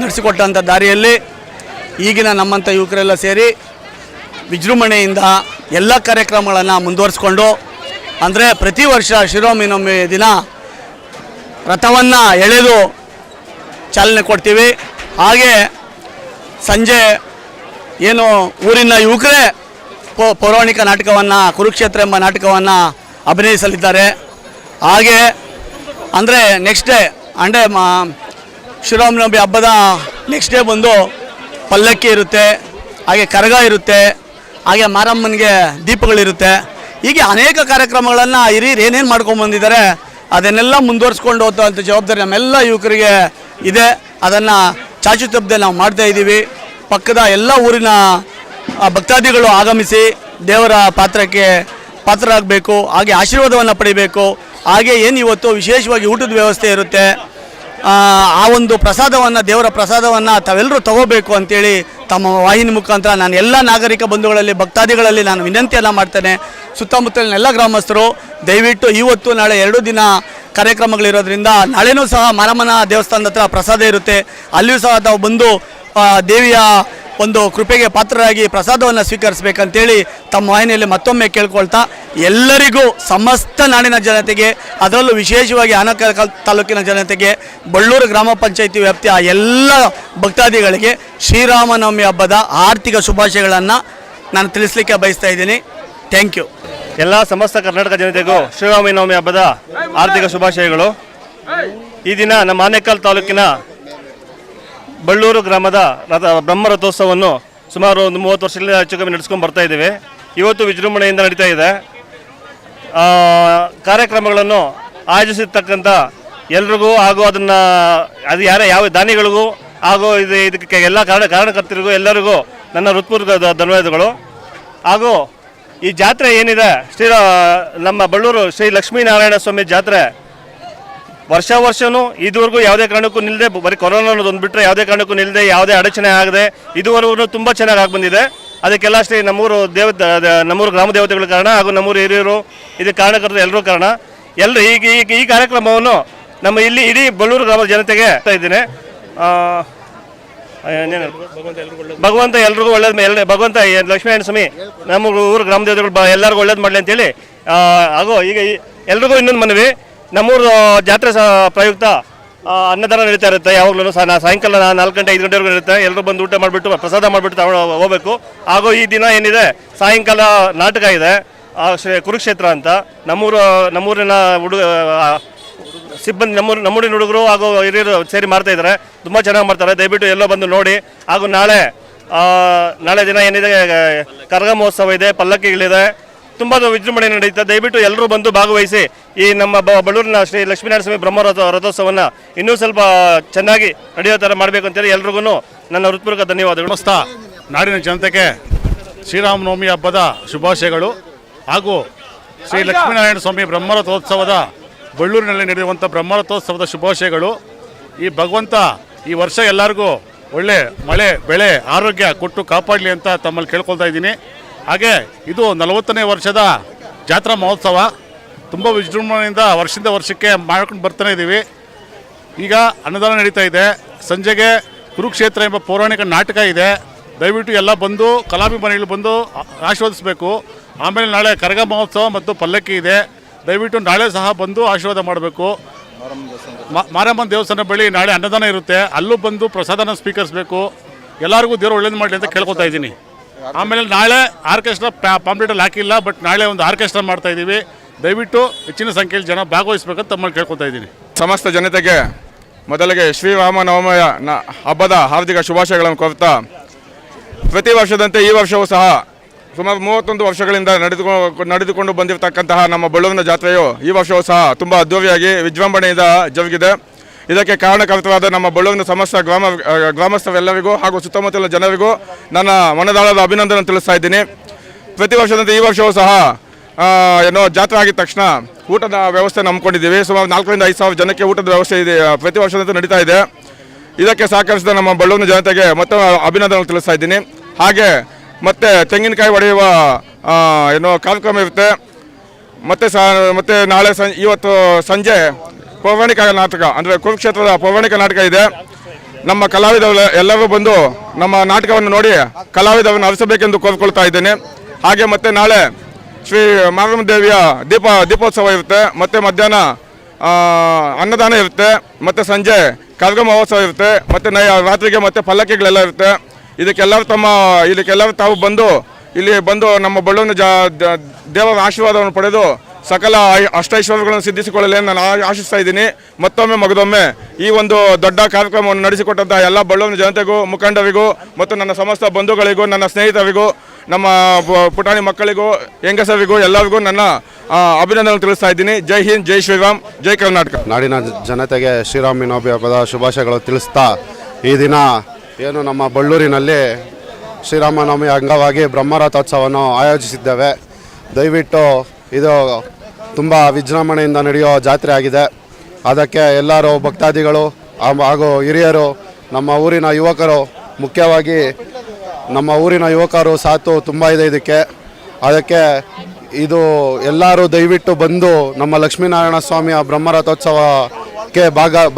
G: ನಡೆಸಿಕೊಟ್ಟಂಥ ದಾರಿಯಲ್ಲಿ ಈಗಿನ ನಮ್ಮಂಥ ಯುವಕರೆಲ್ಲ ಸೇರಿ ವಿಜೃಂಭಣೆಯಿಂದ ಎಲ್ಲ ಕಾರ್ಯಕ್ರಮಗಳನ್ನು ಮುಂದುವರಿಸ್ಕೊಂಡು, ಅಂದರೆ ಪ್ರತಿ ವರ್ಷ ಶ್ರೀರಾಮನವಮಿ ದಿನ ರಥವನ್ನು ಎಳೆದು ಚಾಲನೆ ಕೊಡ್ತೀವಿ. ಹಾಗೆ ಸಂಜೆ ಏನು ಊರಿನ ಯುವಕರೇ ಪೌರಾಣಿಕ ನಾಟಕವನ್ನು, ಕುರುಕ್ಷೇತ್ರ ಎಂಬ ನಾಟಕವನ್ನು ಅಭಿನಯಿಸಲಿದ್ದಾರೆ. ಹಾಗೆ ಅಂದರೆ ನೆಕ್ಸ್ಟ್ ಡೇ ಅಂದರೆ ಶ್ರೀರಾಮನವಮಿ ಹಬ್ಬದ ನೆಕ್ಸ್ಟ್ ಡೇ ಬಂದು ಪಲ್ಲಕ್ಕಿ ಇರುತ್ತೆ, ಹಾಗೆ ಕರಗ ಇರುತ್ತೆ, ಹಾಗೆ ಮಾರಮ್ಮನಿಗೆ ದೀಪಗಳಿರುತ್ತೆ. ಹೀಗೆ ಅನೇಕ ಕಾರ್ಯಕ್ರಮಗಳನ್ನು ಹಿರಿಯರು ಏನೇನು ಮಾಡ್ಕೊಂಡ್ಬಂದಿದ್ದಾರೆ ಅದನ್ನೆಲ್ಲ ಮುಂದುವರಿಸ್ಕೊಂಡು ಹೋಗುವಂಥ ಜವಾಬ್ದಾರಿ ನಮ್ಮೆಲ್ಲ ಯುವಕರಿಗೆ ಇದೆ. ಅದನ್ನು ಚಾಚು ತಪ್ಪದೆ ನಾವು ಮಾಡ್ತಾಯಿದ್ದೀವಿ. ಪಕ್ಕದ ಎಲ್ಲ ಊರಿನ ಭಕ್ತಾದಿಗಳು ಆಗಮಿಸಿ ದೇವರ ಪಾತ್ರರಾಗಬೇಕು, ಹಾಗೆ ಆಶೀರ್ವಾದವನ್ನು ಪಡಿಬೇಕು. ಹಾಗೆ ಏನು ಇವತ್ತು ವಿಶೇಷವಾಗಿ ಊಟದ ವ್ಯವಸ್ಥೆ ಇರುತ್ತೆ, ಆ ಒಂದು ಪ್ರಸಾದವನ್ನು, ದೇವರ ಪ್ರಸಾದವನ್ನು ತಾವೆಲ್ಲರೂ ತಗೋಬೇಕು ಅಂತೇಳಿ ತಮ್ಮ ವಾಹಿನಿ ಮುಖಾಂತರ ನಾನು ಎಲ್ಲ ನಾಗರಿಕ ಬಂಧುಗಳಲ್ಲಿ, ಭಕ್ತಾದಿಗಳಲ್ಲಿ ನಾನು ವಿನಂತಿಯನ್ನು ಮಾಡ್ತೇನೆ. ಸುತ್ತಮುತ್ತಲಿನ ಎಲ್ಲ ಗ್ರಾಮಸ್ಥರು ದಯವಿಟ್ಟು ಇವತ್ತು ನಾಳೆ 2 ದಿನ ಕಾರ್ಯಕ್ರಮಗಳಿರೋದ್ರಿಂದ ನಾಳೆನೂ ಸಹ ಮಾರಮ್ಮನ ದೇವಸ್ಥಾನದ ಹತ್ರ ಪ್ರಸಾದ ಇರುತ್ತೆ. ಅಲ್ಲಿಯೂ ಸಹ ತಾವು ಬಂದು ದೇವಿಯ ಒಂದು ಕೃಪೆಗೆ ಪಾತ್ರರಾಗಿ ಪ್ರಸಾದವನ್ನು ಸ್ವೀಕರಿಸಬೇಕಂತೇಳಿ ತಮ್ಮ ವಾಹಿನಿಯಲ್ಲಿ ಮತ್ತೊಮ್ಮೆ ಕೇಳ್ಕೊಳ್ತಾ ಎಲ್ಲರಿಗೂ ಸಮಸ್ತ ನಾಡಿನ ಜನತೆಗೆ, ಅದರಲ್ಲೂ ವಿಶೇಷವಾಗಿ ಆನೇಕಲ್ ತಾಲೂಕಿನ ಜನತೆಗೆ, ಬಳ್ಳೂರು ಗ್ರಾಮ ಪಂಚಾಯಿತಿ ವ್ಯಾಪ್ತಿಯ ಎಲ್ಲ ಭಕ್ತಾದಿಗಳಿಗೆ ಶ್ರೀರಾಮನವಮಿ ಹಬ್ಬದ ಆರ್ಥಿಕ ಶುಭಾಶಯಗಳನ್ನು ನಾನು ತಿಳಿಸ್ಲಿಕ್ಕೆ ಬಯಸ್ತಾ ಇದ್ದೀನಿ. Thank you.
E: ಎಲ್ಲ ಸಮಸ್ತ ಕರ್ನಾಟಕ ಜನತೆಗೂ ಶ್ರೀರಾಮನವಮಿ ಹಬ್ಬದ ಆರ್ಥಿಕ ಶುಭಾಶಯಗಳು. ಈ ದಿನ ನಮ್ಮ ಆನೇಕಲ್ ತಾಲೂಕಿನ ಬಳ್ಳೂರು ಗ್ರಾಮದ ಬ್ರಹ್ಮ ರಥೋತ್ಸವವನ್ನು ಸುಮಾರು ಒಂದು 30 ವರ್ಷದಿಂದ ಹೆಚ್ಚು ಕಮ್ಮಿ ನಡೆಸ್ಕೊಂಡು ಬರ್ತಾ ಇದ್ದೇವೆ. ಇವತ್ತು ವಿಜೃಂಭಣೆಯಿಂದ ನಡೀತಾ ಇದೆ. ಕಾರ್ಯಕ್ರಮಗಳನ್ನು ಆಯೋಜಿಸಿರ್ತಕ್ಕಂಥ ಎಲ್ರಿಗೂ ಹಾಗೂ ಅದನ್ನು ಯಾವ ದಾನಿಗಳಿಗೂ ಹಾಗೂ ಇದಕ್ಕೆ ಎಲ್ಲ ಕಾರಣಕರ್ತರಿಗೂ ಎಲ್ಲರಿಗೂ ನನ್ನ ಹೃತ್ಪೂರ್ವಕ ಧನ್ಯವಾದಗಳು. ಹಾಗೂ ಈ ಜಾತ್ರೆ ಏನಿದೆ ನಮ್ಮ ಬಳ್ಳೂರು ಶ್ರೀ ಲಕ್ಷ್ಮೀನಾರಾಯಣ ಸ್ವಾಮಿ ಜಾತ್ರೆ ವರ್ಷವೂ ಇದುವರೆಗೂ ಯಾವುದೇ ಕಾರಣಕ್ಕೂ ನಿಲ್ಲದೆ, ಬರೀ ಕೊರೋನಾ ಅನ್ನೋದೊಂದು ಬಿಟ್ಟರೆ ಯಾವುದೇ ಕಾರಣಕ್ಕೂ ನಿಲ್ಲದೆ, ಯಾವುದೇ ಅಡಚಣೆ ಆಗದೆ ಇದುವರೆಗೂ ತುಂಬ ಚೆನ್ನಾಗಿ ಆಗಿ ಬಂದಿದೆ. ಅದಕ್ಕೆಲ್ಲ ಅಷ್ಟೇ ನಮ್ಮೂರು ಗ್ರಾಮ ದೇವತೆಗಳ ಕಾರಣ ಹಾಗೂ ನಮ್ಮೂರು ಹಿರಿಯರು, ಇದಕ್ಕೆ ಕಾರಣಕರ್ತರು ಎಲ್ಲರೂ ಕಾರಣ. ಎಲ್ಲರೂ ಈ ಕಾರ್ಯಕ್ರಮವನ್ನು ನಮ್ಮ ಇಲ್ಲಿ ಇಡೀ ಬಳ್ಳೂರು ಗ್ರಾಮದ ಜನತೆಗೆ ಇದ್ದೀನಿ. ಭಗವಂತ ಎಲ್ರಿಗೂ ಒಳ್ಳೇದು, ಭಗವಂತ ಲಕ್ಷ್ಮೀನಾರಾಯಣ ಸ್ವಾಮಿ ನಮ್ಮ ಊರು ಗ್ರಾಮ ದೇವತೆಗಳು ಎಲ್ಲರಿಗೂ ಒಳ್ಳೇದು ಮಾಡಲಿ ಅಂತೇಳಿ ಹಾಗೂ ಈಗ ಎಲ್ರಿಗೂ ಇನ್ನೊಂದು ಮನವಿ, ನಮ್ಮೂರು ಜಾತ್ರೆ ಪ್ರಯುಕ್ತ ಅನ್ನದಾನ ನಡೀತಾ ಇರುತ್ತೆ. ಯಾವಾಗಲೂ ಸಾಯಂಕಾಲ 4 ಗಂಟೆ 5 ಗಂಟೆವರೆಗೂ ಇರುತ್ತೆ. ಎಲ್ಲರೂ ಬಂದು ಊಟ ಮಾಡಿಬಿಟ್ಟು ಪ್ರಸಾದ ಮಾಡಿಬಿಟ್ಟು ಹೋಗಬೇಕು. ಹಾಗೂ ಈ ದಿನ ಏನಿದೆ ಸಾಯಂಕಾಲ ನಾಟಕ ಇದೆ, ಕುರುಕ್ಷೇತ್ರ ಅಂತ. ನಮ್ಮೂರಿನ ಸಿಬ್ಬಂದಿ ನಮ್ಮೂರಿನ ಹುಡುಗರು ಹಾಗೂ ಹಿರಿಯರು ಸೇರಿ ಮಾಡ್ತಾ ಇದ್ದಾರೆ. ತುಂಬ ಚೆನ್ನಾಗಿ ಮಾಡ್ತಾರೆ. ದಯವಿಟ್ಟು ಎಲ್ಲೋ ಬಂದು ನೋಡಿ. ಹಾಗೂ ನಾಳೆ ದಿನ ಏನಿದೆ ಕರಗ ಮಹೋತ್ಸವ ಇದೆ, ಪಲ್ಲಕ್ಕಿಗಳಿದೆ, ತುಂಬ ವಿಜೃಂಭಣೆ ನಡೆಯುತ್ತೆ. ದಯವಿಟ್ಟು ಎಲ್ಲರೂ ಬಂದು ಭಾಗವಹಿಸಿ ಈ ನಮ್ಮ ಬಳ್ಳೂರಿನ ಶ್ರೀ ಲಕ್ಷ್ಮೀನಾರಾಯಣ ಸ್ವಾಮಿ ಬ್ರಹ್ಮ ರಥೋತ್ಸವವನ್ನು ಇನ್ನೂ ಸ್ವಲ್ಪ ಚೆನ್ನಾಗಿ ನಡೆಯೋ ಥರ ಮಾಡಬೇಕು ಅಂತೇಳಿ ಎಲ್ರಿಗೂ ನನ್ನ ಹೃತ್ಪೂರ್ವಕ ಧನ್ಯವಾದಗಳು.
J: ಸಮಸ್ತ ನಾಡಿನ ಜನತೆಗೆ ಶ್ರೀರಾಮನವಮಿ ಹಬ್ಬದ ಶುಭಾಶಯಗಳು ಹಾಗೂ ಶ್ರೀ ಲಕ್ಷ್ಮೀನಾರಾಯಣ ಸ್ವಾಮಿ ಬ್ರಹ್ಮರಥೋತ್ಸವದ ಬಳ್ಳೂರಿನಲ್ಲಿ ನಡೆಯುವಂಥ ಬ್ರಹ್ಮರಥೋತ್ಸವದ ಶುಭಾಶಯಗಳು. ಈ ಭಗವಂತ ಈ ವರ್ಷ ಎಲ್ಲರಿಗೂ ಒಳ್ಳೆ ಮಳೆ ಬೆಳೆ ಆರೋಗ್ಯ ಕೊಟ್ಟು ಕಾಪಾಡಲಿ ಅಂತ ತಮ್ಮಲ್ಲಿ ಕೇಳ್ಕೊಳ್ತಾ ಇದ್ದೀನಿ. ಹಾಗೆ ಇದು 40ನೇ ವರ್ಷದ ಜಾತ್ರಾ ಮಹೋತ್ಸವ. ತುಂಬ ವಿಜೃಂಭಣೆಯಿಂದ ವರ್ಷದಿಂದ ವರ್ಷಕ್ಕೆ ಮಾಡ್ಕೊಂಡು ಬರ್ತಾನೆ ಇದ್ದೀವಿ. ಈಗ ಅನ್ನದಾನ ನಡೀತಾ ಇದೆ. ಸಂಜೆಗೆ ಕುರುಕ್ಷೇತ್ರ ಎಂಬ ಪೌರಾಣಿಕ ನಾಟಕ ಇದೆ. ದಯವಿಟ್ಟು ಎಲ್ಲ ಬಂದು ಕಲಾಭಿಮಾನಿಗಳು ಬಂದು ಆಶೀರ್ವದಿಸಬೇಕು. ಆಮೇಲೆ ನಾಳೆ ಕರಗ ಮಹೋತ್ಸವ ಮತ್ತು ಪಲ್ಲಕ್ಕಿ ಇದೆ. ದಯವಿಟ್ಟು ನಾಳೆ ಸಹ ಬಂದು ಆಶೀರ್ವಾದ ಮಾಡಬೇಕು. ಮಾರಮ್ಮನ ದೇವಸ್ಥಾನ ಬಳಿ ನಾಳೆ ಅನ್ನದಾನ ಇರುತ್ತೆ, ಅಲ್ಲೂ ಬಂದು ಪ್ರಸಾದನ ಸ್ವೀಕರಿಸಬೇಕು. ಎಲ್ಲರಿಗೂ ದೇವರು ಒಳ್ಳೇದು ಮಾಡಲಿ ಅಂತ ಕೇಳ್ಕೊತಾ ಇದ್ದೀನಿ. ಆಮೇಲೆ ನಾಳೆ ಆರ್ಕೆಸ್ಟ್ರಾ ಪಾಂಪ್ಲೆಟಲ್ಲಿ ಹಾಕಿಲ್ಲ, ಬಟ್ ನಾಳೆ ಒಂದು ಆರ್ಕೆಸ್ಟ್ರಾ ಮಾಡ್ತಾ ಇದ್ದೀವಿ. ದಯವಿಟ್ಟು ಹೆಚ್ಚಿನ ಸಂಖ್ಯೆಯಲ್ಲಿ ಜನ ಭಾಗವಹಿಸಬೇಕಂತ ತಮ್ಮಲ್ಲಿ ಕೇಳ್ಕೊತಾ ಇದ್ದೀನಿ.
M: ಸಮಸ್ತ ಜನತೆಗೆ ಮೊದಲಿಗೆ ಶ್ರೀರಾಮನವಮಿಯ ಹಬ್ಬದ ಹಾರ್ದಿಕ ಶುಭಾಶಯಗಳನ್ನು ಕೋರ್ತಾ, ಪ್ರತಿ ವರ್ಷದಂತೆ ಈ ವರ್ಷವೂ ಸಹ ಸುಮಾರು 31 ವರ್ಷಗಳಿಂದ ನಡೆದುಕೊಂಡು ಬಂದಿರತಕ್ಕಂತಹ ನಮ್ಮ ಬಳ್ಳೂರಿನ ಜಾತ್ರೆಯು ಈ ವರ್ಷವೂ ಸಹ ತುಂಬ ಅದ್ದೂರಿಯಾಗಿ ವಿಜೃಂಭಣೆಯಿಂದ ಜರುಗಿದೆ. ಇದಕ್ಕೆ ಕಾರಣಕರ್ತರಾದ ನಮ್ಮ ಬಳ್ಳೂರಿನ ಸಮಸ್ತ ಗ್ರಾಮಸ್ಥರೆಲ್ಲರಿಗೂ ಹಾಗೂ ಸುತ್ತಮುತ್ತಲ ಜನರಿಗೂ ನನ್ನ ಮನದಾಳದ ಅಭಿನಂದನೆ ತಿಳಿಸ್ತಾ ಇದ್ದೀನಿ. ಪ್ರತಿ ವರ್ಷದಂತೆ ಈ ವರ್ಷವೂ ಸಹ ಜಾತ್ರೆ ಆಗಿದ ತಕ್ಷಣ ಊಟದ ವ್ಯವಸ್ಥೆ ನಂಬಿಕೊಂಡಿದ್ದೀವಿ. ಸುಮಾರು 4 ರಿಂದ 5 ಸಾವಿರ ಜನಕ್ಕೆ ಊಟದ ವ್ಯವಸ್ಥೆ ಇದೆ, ಪ್ರತಿ ವರ್ಷದಂತೆ ನಡೀತಾ ಇದೆ. ಇದಕ್ಕೆ ಸಹಕರಿಸಿದ ನಮ್ಮ ಬಳ್ಳೂರಿನ ಜನತೆಗೆ ಮತ್ತೆ ಅಭಿನಂದನೆ ತಿಳಿಸ್ತಾ ಇದ್ದೀನಿ. ಹಾಗೆ ಮತ್ತೆ ತೆಂಗಿನಕಾಯಿ ಹೊಡೆಯುವ ಕಾರ್ಯಕ್ರಮ ಇರುತ್ತೆ. ಮತ್ತೆ ನಾಳೆ ಇವತ್ತು ಸಂಜೆ ಪೌರಾಣಿಕ ನಾಟಕ ಅಂದರೆ ಕುರುಕ್ಷೇತ್ರದ ಪೌರಾಣಿಕ ನಾಟಕ ಇದೆ. ನಮ್ಮ ಕಲಾವಿದರು ಎಲ್ಲರೂ ಬಂದು ನಮ್ಮ ನಾಟಕವನ್ನು ನೋಡಿ ಕಲಾವಿದರನ್ನು ಹರಿಸಬೇಕೆಂದು ಕೋರಿಕೊಳ್ತಾ ಇದ್ದೇನೆ. ಹಾಗೆ ಮತ್ತೆ ನಾಳೆ ಶ್ರೀ ಮಾರಮ್ಮ ದೇವಿಯ ದೀಪೋತ್ಸವ ಇರುತ್ತೆ. ಮತ್ತೆ ಮಧ್ಯಾಹ್ನ ಅನ್ನದಾನ ಇರುತ್ತೆ. ಮತ್ತೆ ಸಂಜೆ ಕರಗ ಮಹೋತ್ಸವ ಇರುತ್ತೆ. ಮತ್ತೆ ರಾತ್ರಿಗೆ ಮತ್ತೆ ಪಲ್ಲಕ್ಕಿಗಳೆಲ್ಲ ಇರುತ್ತೆ. ಇದಕ್ಕೆಲ್ಲರೂ ತಾವು ಇಲ್ಲಿ ಬಂದು ನಮ್ಮ ಬಳ್ಳೂರಿನ ದೇವರ ಆಶೀರ್ವಾದವನ್ನು ಪಡೆದು ಸಕಲ ಅಷ್ಟೈಶ್ವರ್ಯಗಳನ್ನು ಸಿದ್ಧಿಸಿಕೊಳ್ಳಲಿ ನಾನು ಆಶಿಸ್ತಾ ಇದ್ದೀನಿ. ಮಗದೊಮ್ಮೆ ಈ ಒಂದು ದೊಡ್ಡ ಕಾರ್ಯಕ್ರಮವನ್ನು ನಡೆಸಿಕೊಟ್ಟಂಥ ಎಲ್ಲ ಬಳ್ಳೂರಿನ ಜನತೆಗೂ, ಮುಖಂಡರಿಗೂ ಮತ್ತು ನನ್ನ ಸಮಸ್ತ ಬಂಧುಗಳಿಗೂ, ನನ್ನ ಸ್ನೇಹಿತರಿಗೂ, ನಮ್ಮ ಪುಟಾಣಿ ಮಕ್ಕಳಿಗೂ, ಹೆಂಗಸರಿಗೂ ಎಲ್ಲರಿಗೂ ನನ್ನ ಅಭಿನಂದನೆ ತಿಳಿಸ್ತಾ ಇದ್ದೀನಿ. ಜೈ ಹಿಂದ್, ಜೈ ಶ್ರೀರಾಮ್, ಜೈ ಕರ್ನಾಟಕ.
I: ನಾಡಿನ ಜನತೆಗೆ ಶ್ರೀರಾಮನವಮಿ ಹಬ್ಬದ ಶುಭಾಶಯಗಳು ತಿಳಿಸ್ತಾ, ಈ ದಿನ ಏನು ನಮ್ಮ ಬಳ್ಳೂರಿನಲ್ಲಿ ಶ್ರೀರಾಮನವಮಿ ಅಂಗವಾಗಿ ಬ್ರಹ್ಮರಥೋತ್ಸವವನ್ನು ಆಯೋಜಿಸಿದ್ದೇವೆ. ದಯವಿಟ್ಟು ಇದು ತುಂಬ ವಿಜೃಂಭಣೆಯಿಂದ ನಡೆಯೋ ಜಾತ್ರೆ ಆಗಿದೆ. ಅದಕ್ಕೆ ಎಲ್ಲರೂ ಭಕ್ತಾದಿಗಳು ಹಾಗೂ ಹಿರಿಯರು, ನಮ್ಮ ಊರಿನ ಯುವಕರು, ಮುಖ್ಯವಾಗಿ ನಮ್ಮ ಊರಿನ ಯುವಕರು ಸಾಥು ತುಂಬ ಇದೆ ಇದಕ್ಕೆ. ಅದಕ್ಕೆ ಇದು ಎಲ್ಲರೂ ದಯವಿಟ್ಟು ಬಂದು ನಮ್ಮ ಲಕ್ಷ್ಮೀನಾರಾಯಣ ಸ್ವಾಮಿಯ ಬ್ರಹ್ಮರಥೋತ್ಸವಕ್ಕೆ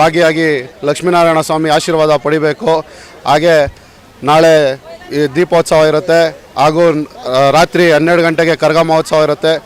I: ಭಾಗಿಯಾಗಿ ಲಕ್ಷ್ಮೀನಾರಾಯಣ ಸ್ವಾಮಿ ಆಶೀರ್ವಾದ ಪಡಿಬೇಕು. ಹಾಗೆ
N: ನಾಳೆ ಈ ದೀಪೋತ್ಸವ ಇರುತ್ತೆ ಹಾಗೂ ರಾತ್ರಿ 12 ಗಂಟೆಗೆ ಕರಗ ಮಹೋತ್ಸವ ಇರುತ್ತೆ.